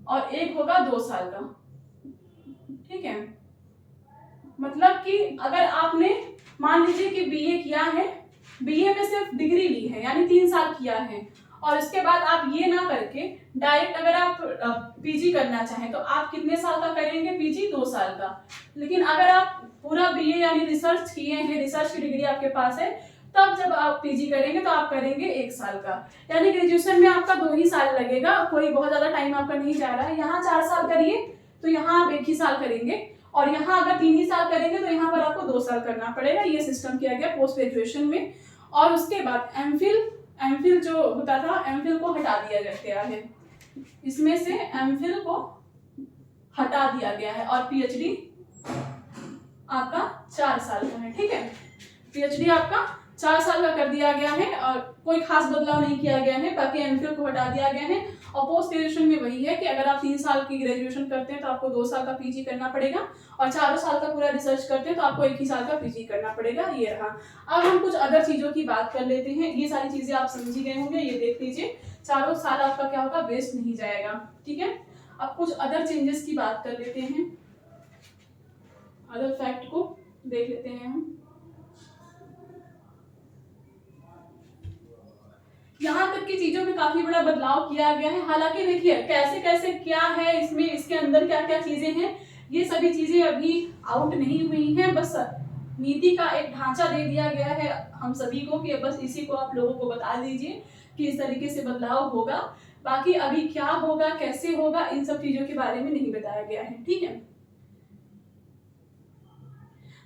और एक होगा 2 साल का, ठीक है। मतलब कि अगर आपने मान लीजिए कि BA किया है, BA में सिर्फ डिग्री ली है यानी 3 साल किया है, और इसके बाद आप ये ना करके डायरेक्ट अगर आप PG करना चाहें तो आप कितने साल का करेंगे, PG 2 साल का। लेकिन अगर आप पूरा BA यानी रिसर्च किए हैं, रिसर्च की डिग्री आपके पास है, तब जब आप PG करेंगे तो आप करेंगे 1 साल का। यानी ग्रेजुएशन में आपका 2 ही साल लगेगा, कोई बहुत ज्यादा टाइम आपका नहीं जा रहा है। यहाँ 4 साल करिए तो यहाँ आप 1 ही साल करेंगे, और यहाँ अगर 3 ही साल करेंगे तो यहाँ पर आपको 2 साल करना पड़ेगा। ये सिस्टम किया गया पोस्ट ग्रेजुएशन में। और उसके बाद एमफिल जो होता था, एमफिल को हटा दिया गया है, इसमें से एमफिल को हटा दिया गया है, और PhD आपका 4 साल का है, ठीक है। PhD आपका 4 साल का कर दिया गया है, और कोई खास बदलाव नहीं किया गया है, बाकी एमफिल को हटा दिया गया है। और पोस्ट ग्रेजुएशन में वही है कि अगर आप 3 साल की ग्रेजुएशन करते हैं तो आपको 2 साल का PG करना पड़ेगा, और 4 साल का पूरा रिसर्च करते हैं तो आपको 1 ही साल का PG करना पड़ेगा। ये रहा। अब हम कुछ अदर चीजों की बात कर लेते हैं। ये सारी चीजें आप समझ गए होंगे, ये देख लीजिए, चारों साल आपका क्या होगा, वेस्ट नहीं जाएगा, ठीक है। अब कुछ अदर चेंजेस की बात कर लेते हैं, अदर फैक्ट को देख लेते हैं हम। यहाँ तक की चीजों में काफी बड़ा बदलाव किया गया है। हालांकि देखिए कैसे कैसे क्या है इसमें, इसके अंदर क्या क्या चीजें हैं, ये सभी चीजें अभी आउट नहीं हुई हैं। बस नीति का एक ढांचा दे दिया गया है हम सभी को, कि बस इसी को आप लोगों को बता दीजिए कि इस तरीके से बदलाव होगा। बाकी अभी क्या होगा, कैसे होगा, इन सब चीजों के बारे में नहीं बताया गया है, ठीक है।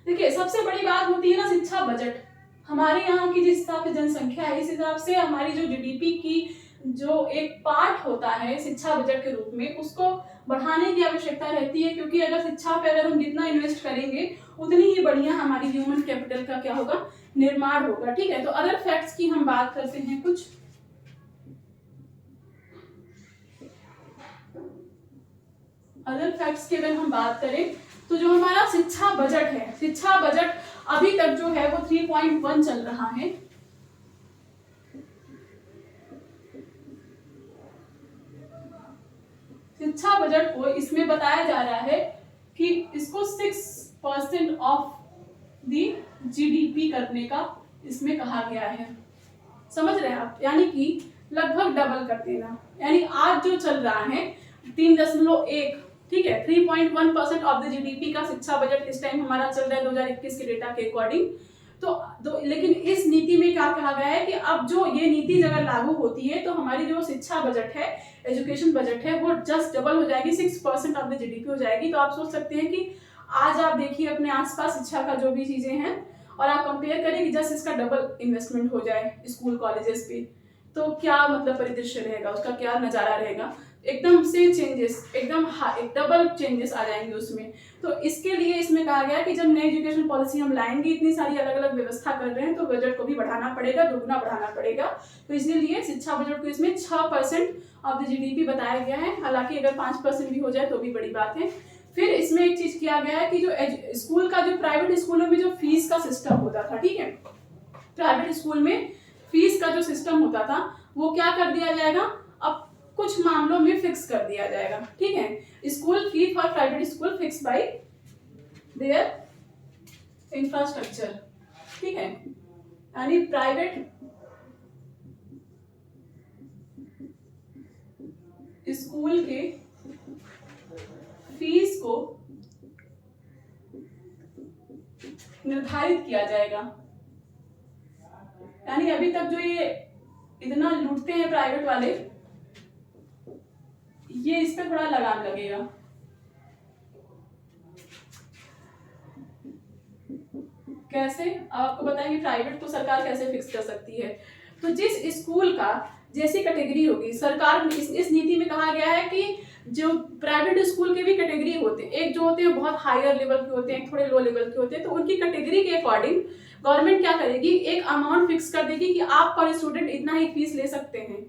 देखिए सबसे बड़ी बात होती है ना शिक्षा बजट। हमारे यहाँ की जिस हिसाब से जनसंख्या है, इस हिसाब से हमारी जो GDP की जो एक पार्ट होता है शिक्षा बजट के रूप में, उसको बढ़ाने की आवश्यकता रहती है। क्योंकि अगर शिक्षा पे अगर हम जितना इन्वेस्ट करेंगे उतनी ही बढ़िया हमारी ह्यूमन कैपिटल का क्या होगा, निर्माण होगा, ठीक है। तो अदर फैक्ट्स की हम बात करते हैं कुछ। अदर फैक्ट्स की अगर हम बात करें तो जो हमारा शिक्षा बजट है, शिक्षा बजट अभी तक जो है वो 3.1 चल रहा है। शिक्षा बजट को इसमें बताया जा रहा है कि इसको 6% ऑफ दी जीडीपी करने का इसमें कहा गया है। समझ रहे हैं आप, यानी कि लगभग डबल कर देना। यानी आज जो चल रहा है 3.1, ठीक है, 3.1% ऑफ द जीडीपी का शिक्षा बजट इस टाइम हमारा चल रहा है 2021 के डेटा के अकॉर्डिंग। तो लेकिन इस नीति में क्या कहा गया है कि अब जो ये नीति अगर लागू होती है तो हमारी जो शिक्षा बजट है, एजुकेशन बजट है, वो जस्ट डबल हो जाएगी, 6% ऑफ द जीडीपी हो जाएगी। तो आप सोच सकते हैं कि आज आप देखिए अपने आसपास शिक्षा का जो भी चीजें हैं और आप कंपेयर करें कि जस्ट इसका डबल इन्वेस्टमेंट हो जाए स्कूल कॉलेजेस पे, तो क्या मतलब परिदृश्य रहेगा, उसका क्या नजारा रहेगा। एकदम से चेंजेस, एकदम डबल चेंजेस आ जाएंगे उसमें। तो इसके लिए इसमें कहा गया कि जब नई एजुकेशन पॉलिसी हम लाएंगे, इतनी सारी अलग अलग व्यवस्था कर रहे हैं, तो बजट को भी बढ़ाना पड़ेगा, दुगना बढ़ाना पड़ेगा। तो इसलिए शिक्षा बजट को इसमें 6% ऑफ द जीडीपी बताया गया है। हालांकि अगर 5% भी हो जाए तो भी बड़ी बात है। फिर इसमें एक चीज किया गया है कि जो स्कूल का, जो प्राइवेट स्कूलों में जो फीस का सिस्टम होता था, ठीक है, प्राइवेट स्कूल में फीस का जो सिस्टम होता था वो क्या कर दिया जाएगा, अब कुछ मामलों में फिक्स कर दिया जाएगा। ठीक है, school fee for private school fix by there infrastructure. ठीक है, यानी प्राइवेट स्कूल के फीस को निर्धारित किया जाएगा। यानी अभी तक जो ये इतना लूटते हैं प्राइवेट वाले, ये इस पे थोड़ा लगाम लगेगा। कैसे, आपको बताएंगे प्राइवेट को सरकार कैसे फिक्स कर सकती है। तो जिस स्कूल का जैसी कैटेगरी होगी, सरकार इस नीति में कहा गया है कि जो प्राइवेट स्कूल के भी कैटेगरी होते हैं, एक जो होते हैं बहुत हायर लेवल के होते हैं, थोड़े लो लेवल के होते हैं, तो उनकी कैटेगरी के अकॉर्डिंग गवर्नमेंट क्या करेगी, एक अमाउंट फिक्स कर देगी कि आप पर स्टूडेंट इतना ही फीस ले सकते हैं।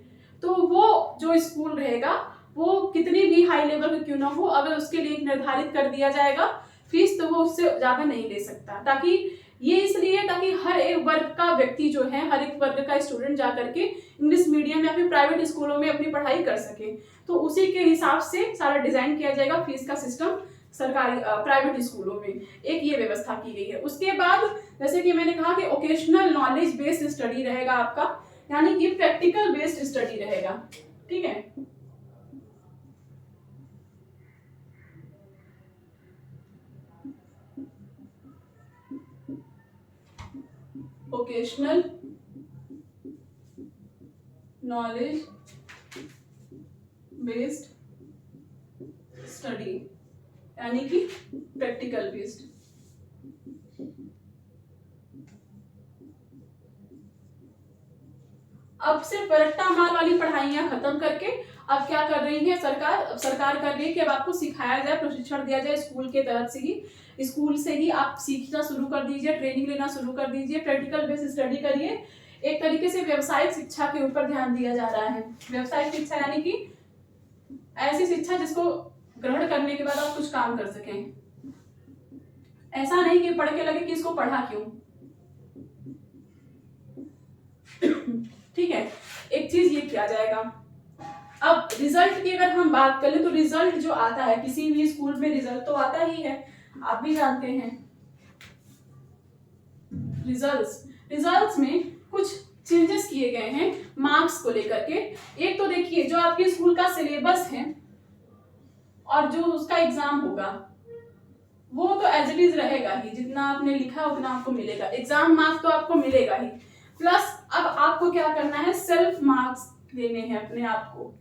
तो वो जो स्कूल रहेगा वो कितनी भी हाई लेवल का क्यों ना हो, अगर उसके लिए निर्धारित कर दिया जाएगा फीस, तो वो उससे ज्यादा नहीं ले सकता। ताकि ये इसलिए ताकि हर एक वर्ग का व्यक्ति जो है, हर एक वर्ग का स्टूडेंट जा करके इंग्लिश मीडियम या फिर प्राइवेट स्कूलों में अपनी पढ़ाई कर सके। तो उसी के हिसाब से सारा डिजाइन किया जाएगा फीस का सिस्टम सरकारी प्राइवेट स्कूलों में। एक ये व्यवस्था की गई है। उसके बाद जैसे कि मैंने कहा कि ओकेशनल नॉलेज बेस्ड स्टडी रहेगा आपका, यानी कि प्रैक्टिकल बेस्ड स्टडी रहेगा। ठीक है, ओकेशनल नॉलेज बेस्ड स्टडी, यानी कि प्रैक्टिकल बेस्ड। अब सिर्फ रट्टा मार वाली पढ़ाइयां खत्म करके अब क्या कर रही है सरकार, अब सरकार कर रही है कि अब आपको सिखाया जाए, प्रशिक्षण दिया जाए स्कूल के तहत से ही, स्कूल से ही आप सीखना शुरू कर दीजिए, ट्रेनिंग लेना शुरू कर दीजिए, प्रैक्टिकल बेस्ड स्टडी करिए। एक तरीके से व्यवसायिक शिक्षा के ऊपर ध्यान दिया जा रहा है। व्यवसायिक शिक्षा यानी कि ऐसी शिक्षा जिसको ग्रहण करने के बाद आप कुछ काम कर सकें। ऐसा नहीं कि पढ़ के लगे कि इसको पढ़ा क्यों। ठीक है, एक चीज ये किया जाएगा। अब रिजल्ट की अगर हम बात करें तो रिजल्ट जो आता है किसी भी स्कूल में, रिजल्ट तो आता ही है, आप भी जानते हैं। रिजल्ट्स में कुछ चेंजेस किए गए हैं मार्क्स को लेकर के। एक तो देखिए जो आपके स्कूल का सिलेबस है और जो उसका एग्जाम होगा वो तो एज इट इज रहेगा ही, जितना आपने लिखा उतना आपको मिलेगा, एग्जाम मार्क्स तो आपको मिलेगा ही। प्लस अब आपको क्या करना है, सेल्फ मार्क्स लेने हैं अपने आप को।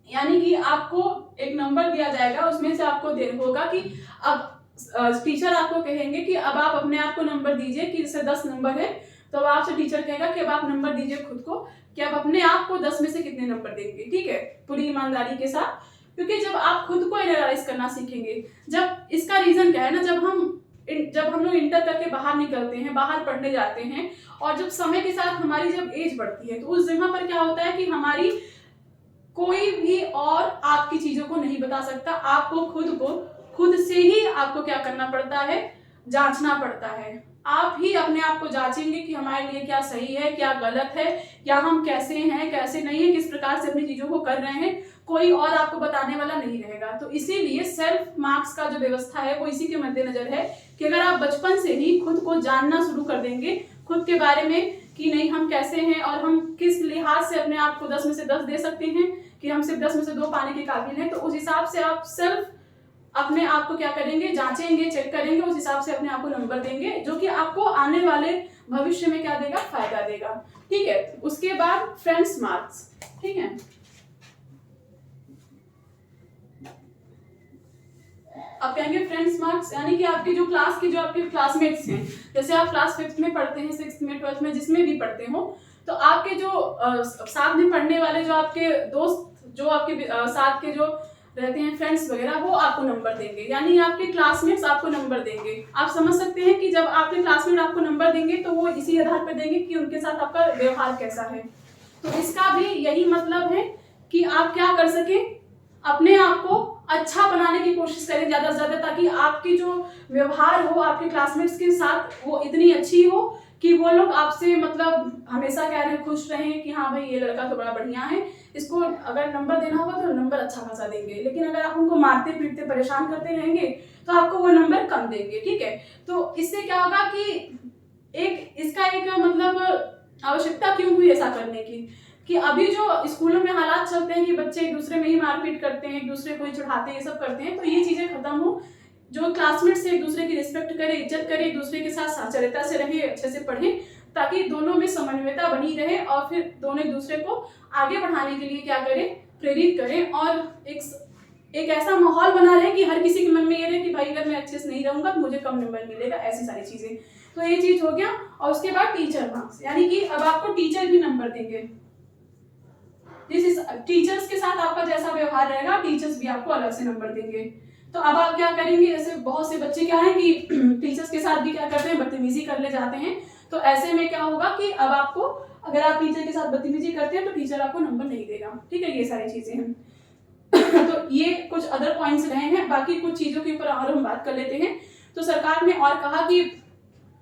यानी कि आपको एक नंबर दिया जाएगा, उसमें से आपको होगा कि अब टीचर आपको कहेंगे कि अब आप अपने आप को नंबर दीजिए, कि जैसे 10 नंबर है तो आपसे टीचर कहेगा कि अब आप नंबर दीजिए खुद को कि आप अपने आप को 10 में से कितने नंबर देंगे। ठीक है, पूरी ईमानदारी के साथ, क्योंकि जब आप खुद को एनालाइज करना सीखेंगे, जब इसका रीजन क्या है ना, जब हम लोग इंटर करके बाहर निकलते हैं, बाहर पढ़ने जाते हैं, और जब समय के साथ हमारी जब एज बढ़ती है तो उस जगह पर क्या होता है कि हमारी कोई भी और आपकी चीजों को नहीं बता सकता। आपको खुद से ही आपको क्या करना पड़ता है, जांचना पड़ता है। आप ही अपने आप को जांचेंगे कि हमारे लिए क्या सही है, क्या गलत है, या हम कैसे हैं, कैसे नहीं है, किस प्रकार से अपनी चीजों को कर रहे हैं। कोई और आपको बताने वाला नहीं रहेगा। तो इसीलिए सेल्फ मार्क्स का जो व्यवस्था है वो इसी के मद्देनजर है कि अगर आप बचपन से ही खुद को जानना शुरू कर देंगे, खुद के बारे में कि नहीं हम कैसे हैं और हम किस लिहाज से अपने आप को 10 में से 10 दे सकते हैं, कि हम सिर्फ 10 में से 2 पाने के काबिल हैं, तो उस हिसाब से आप सेल्फ अपने आप को क्या करेंगे, जांचेंगे, चेक करेंगे, उस हिसाब से अपने आप को नंबर देंगे, जो कि आपको आने वाले भविष्य में क्या देगा, फायदा देगा। ठीक है। उसके बाद फ्रेंड्स मार्क्स। ठीक है। अब कहेंगे फ्रेंड्स मार्क्स यानी कि आपके जो क्लास के जो आपके क्लासमेट्स हैं, जैसे आप क्लास 5th में पढ़ते हैं, 6th में, 12th में, जिसमें भी पढ़ते हो, तो आपके जो साथ में पढ़ने वाले जो आपके दोस्त, जो आपके साथ के जो रहते हैं फ्रेंड्स वगैरह, वो आपको नंबर देंगे, यानी आपके क्लासमेट्स आपको नंबर देंगे। आप समझ सकते हैं कि जब आपके क्लासमेट आपको नंबर देंगे तो वो इसी आधार पर देंगे कि उनके साथ आपका व्यवहार कैसा है। तो इसका भी यही मतलब है कि आप क्या कर सके, अपने आप को अच्छा बनाने की कोशिश करें ज्यादा से ज्यादा, ताकि आपकी जो व्यवहार हो आपके क्लासमेट्स के साथ वो इतनी अच्छी हो कि वो लोग आपसे मतलब हमेशा कह रहे खुश रहें कि हाँ भाई ये लड़का तो बड़ा बढ़िया है, इसको अगर नंबर देना होगा तो नंबर अच्छा खासा देंगे। लेकिन अगर आप उनको मारते पीटते परेशान करते रहेंगे तो आपको वो नंबर कम देंगे। ठीक है। तो इससे क्या होगा कि इसका एक मतलब आवश्यकता क्यों हुई ऐसा करने की, कि अभी जो स्कूलों में हालात चलते हैं कि बच्चे एक दूसरे में ही मारपीट करते हैं, एक दूसरे को ही चढ़ाते हैं, ये सब करते हैं, तो ये चीजें खत्म हो, जो क्लासमेट से एक दूसरे की रिस्पेक्ट करे, इज्जत करे, एक दूसरे के साथ साचर्यता से रहे, अच्छे से पढ़े, ताकि दोनों में समन्वयता बनी रहे और फिर दोनों एक दूसरे को आगे बढ़ाने के लिए क्या करें, प्रेरित करें, और एक ऐसा माहौल बना रहे कि हर किसी के मन में ये रहे कि भाई अगर मैं अच्छे से नहीं रहूंगा तो मुझे कम नंबर मिलेगा, ऐसी सारी चीजें। तो ये चीज हो गया। और उसके बाद टीचर मार्क्स, यानी कि अब आपको टीचर भी नंबर देंगे। टीचर्स के साथ आपका जैसा व्यवहार रहेगा, टीचर्स भी आपको अलग से नंबर देंगे। तो अब आप क्या करेंगे, जैसे बहुत से बच्चे क्या है कि टीचर्स के साथ भी क्या करते हैं, बदतमीजी कर ले जाते हैं। तो ऐसे में क्या होगा कि अब आपको, अगर आप टीचर के साथ बदतमीजी करते हैं तो टीचर आपको नंबर नहीं देगा। ठीक है। ये सारी चीजें हैं। तो ये कुछ अदर पॉइंट्स रहे हैं, बाकी कुछ चीजों के ऊपर और हम बात कर लेते हैं। तो सरकार ने और कहा कि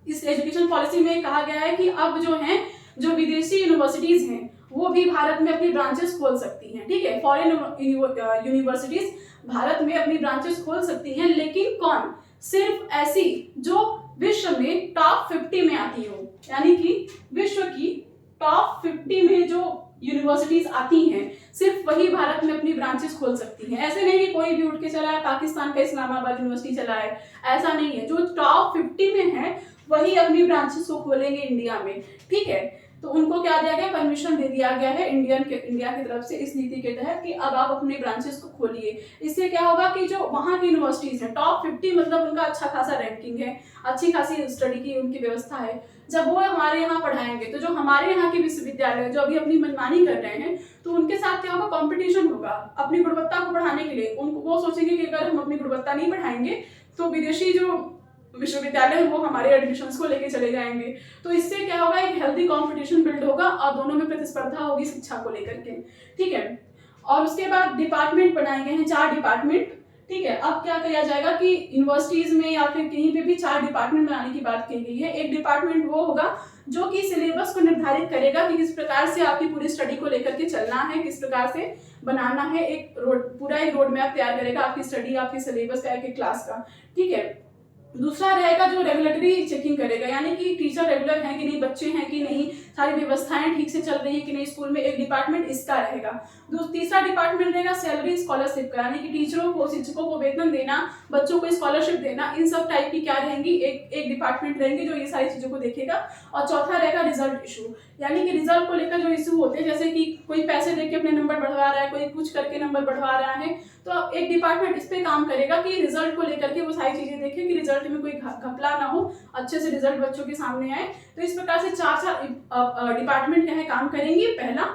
इस एजुकेशन पॉलिसी में कहा गया है कि अब जो विदेशी यूनिवर्सिटीज हैं वो भी भारत में अपनी ब्रांचेस खोल सकती हैं। ठीक है। फॉरेन यूनिवर्सिटीज भारत में अपनी ब्रांचेस खोल सकती हैं, लेकिन कौन, सिर्फ ऐसी जो विश्व में टॉप 50 में आती हो, यानी कि विश्व की टॉप 50 में जो यूनिवर्सिटीज आती हैं, सिर्फ वही भारत में अपनी ब्रांचेस खोल सकती हैं। ऐसे नहीं कि कोई भी उठ के चला है, पाकिस्तान का इस्लामाबाद यूनिवर्सिटी चला है, ऐसा नहीं है। जो टॉप 50 में है वही अपनी ब्रांचेस को खोलेंगे इंडिया में। ठीक है। तो उनको क्या दिया गया, परमिशन दे दिया गया है इंडिया की तरफ से इस नीति के तहत कि अब आप अपने ब्रांचेस को खोलिए। इससे क्या होगा कि जो वहाँ की यूनिवर्सिटीज हैं टॉप 50, मतलब उनका अच्छा खासा रैंकिंग है, अच्छी खासी स्टडी की उनकी व्यवस्था है, जब वो हमारे यहाँ पढ़ाएंगे तो जो हमारे यहाँ के विश्वविद्यालय जो अभी अपनी मनमानी कर रहे हैं, तो उनके साथ क्या होगा, कॉम्पिटिशन होगा अपनी गुणवत्ता को बढ़ाने के लिए। उनको वो सोचेंगे कि अगर हम अपनी गुणवत्ता नहीं बढ़ाएंगे तो विदेशी जो विश्वविद्यालय वो हमारे एडमिशंस को लेके चले जाएंगे। तो इससे क्या होगा, एक हेल्दी कंपटीशन बिल्ड होगा और दोनों में प्रतिस्पर्धा होगी शिक्षा को लेकर के। ठीक है। और उसके बाद डिपार्टमेंट बनाए गए हैं, 4 डिपार्टमेंट। ठीक है। अब क्या किया जाएगा कि यूनिवर्सिटीज में या फिर कहीं पे भी 4 डिपार्टमेंट बनाने की बात की गई है। एक डिपार्टमेंट वो होगा जो कि सिलेबस को निर्धारित करेगा कि किस प्रकार से आपकी पूरी स्टडी को लेकर के चलना है, किस प्रकार से बनाना है, पूरा एक रोड मैप तैयार करेगा आपकी स्टडी, आपकी सिलेबस का, एक क्लास का। ठीक है। दूसरा रहेगा जो रेगुलेटरी चेकिंग करेगा, यानी कि टीचर रेगुलर हैं कि नहीं, बच्चे हैं कि नहीं, सारी व्यवस्थाएं ठीक से चल रही है कि नहीं स्कूल में, एक डिपार्टमेंट इसका रहेगा। तीसरा डिपार्टमेंट रहेगा सैलरी स्कॉलरशिप का, यानी कि टीचरों को, शिक्षकों को वेतन देना, बच्चों को स्कॉलरशिप देना, इन सब टाइप की क्या रहेंगी, एक डिपार्टमेंट रहेंगे जो ये सारी चीजों को देखेगा। और चौथा रहेगा रिजल्ट इशू, यानी कि रिजल्ट को लेकर जो इशू होते हैं, जैसे कि कोई पैसे देके अपने नंबर बढ़वा रहा है, कोई कुछ करके नंबर बढ़वा रहा है, तो एक डिपार्टमेंट इस पे काम करेगा कि रिजल्ट को लेकर के वो सारी चीजें देखे कि रिजल्ट में कोई घपला ना हो, अच्छे से रिजल्ट बच्चों के सामने आए। तो इस प्रकार से 4 डिपार्टमेंट क्या है काम करेंगे। पहला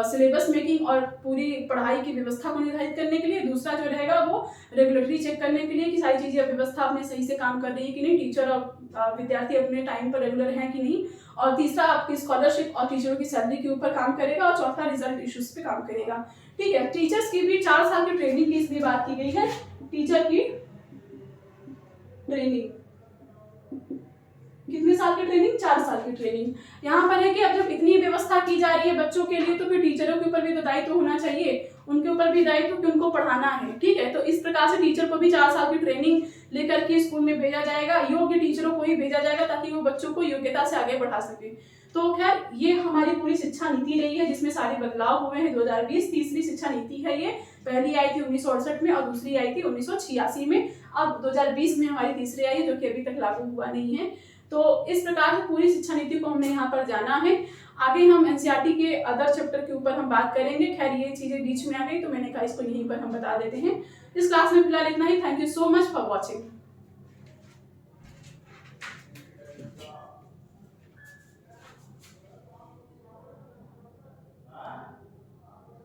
सिलेबस मेकिंग और पूरी पढ़ाई की व्यवस्था को निर्धारित करने के लिए, दूसरा जो रहेगा वो रेगुलेटरी चेक करने के लिए कि सारी चीजें व्यवस्था अपने सही से काम कर रही है कि नहीं, टीचर और विद्यार्थी अपने टाइम पर रेगुलर हैं कि नहीं, और तीसरा आपकी स्कॉलरशिप और टीचरों की सैलरी के ऊपर काम करेगा, और चौथा रिजल्ट इश्यूज पे काम करेगा। ठीक है। टीचर्स की भी 4 साल की ट्रेनिंग की इसमें बात की गई है। टीचर की ट्रेनिंग कितने साल की ट्रेनिंग? 4 साल की ट्रेनिंग। यहाँ पर है कि अब जब इतनी व्यवस्था की जा रही है बच्चों के लिए, तो फिर टीचरों के ऊपर भी तो दायित्व होना चाहिए, उनके ऊपर भी दायित्व कि उनको पढ़ाना है। ठीक है, तो इस प्रकार से टीचर को भी 4 साल की ट्रेनिंग लेकर के स्कूल में भेजा जाएगा। योग्य टीचरों को ही भेजा जाएगा ताकि वो बच्चों को योग्यता से आगे बढ़ा सके। तो खैर ये हमारी पूरी शिक्षा नीति रही है जिसमें सारे बदलाव हुए हैं 2020। तीसरी शिक्षा नीति है ये। पहली आई थी 1968 में और दूसरी आई थी 1986 में। अब 2020 में हमारी तीसरी आई है जो कि अभी तक लागू हुआ नहीं है। तो इस प्रकार से पूरी शिक्षा नीति को हमने यहाँ पर जाना है। आगे हम एनसीईआरटी के अदर चैप्टर के ऊपर हम बात करेंगे। खैर ये चीजें बीच में आ गई तो मैंने कहा इसको यहीं पर हम बता देते हैं। इस क्लास में फिलहाल इतना ही। Thank you so much for watching.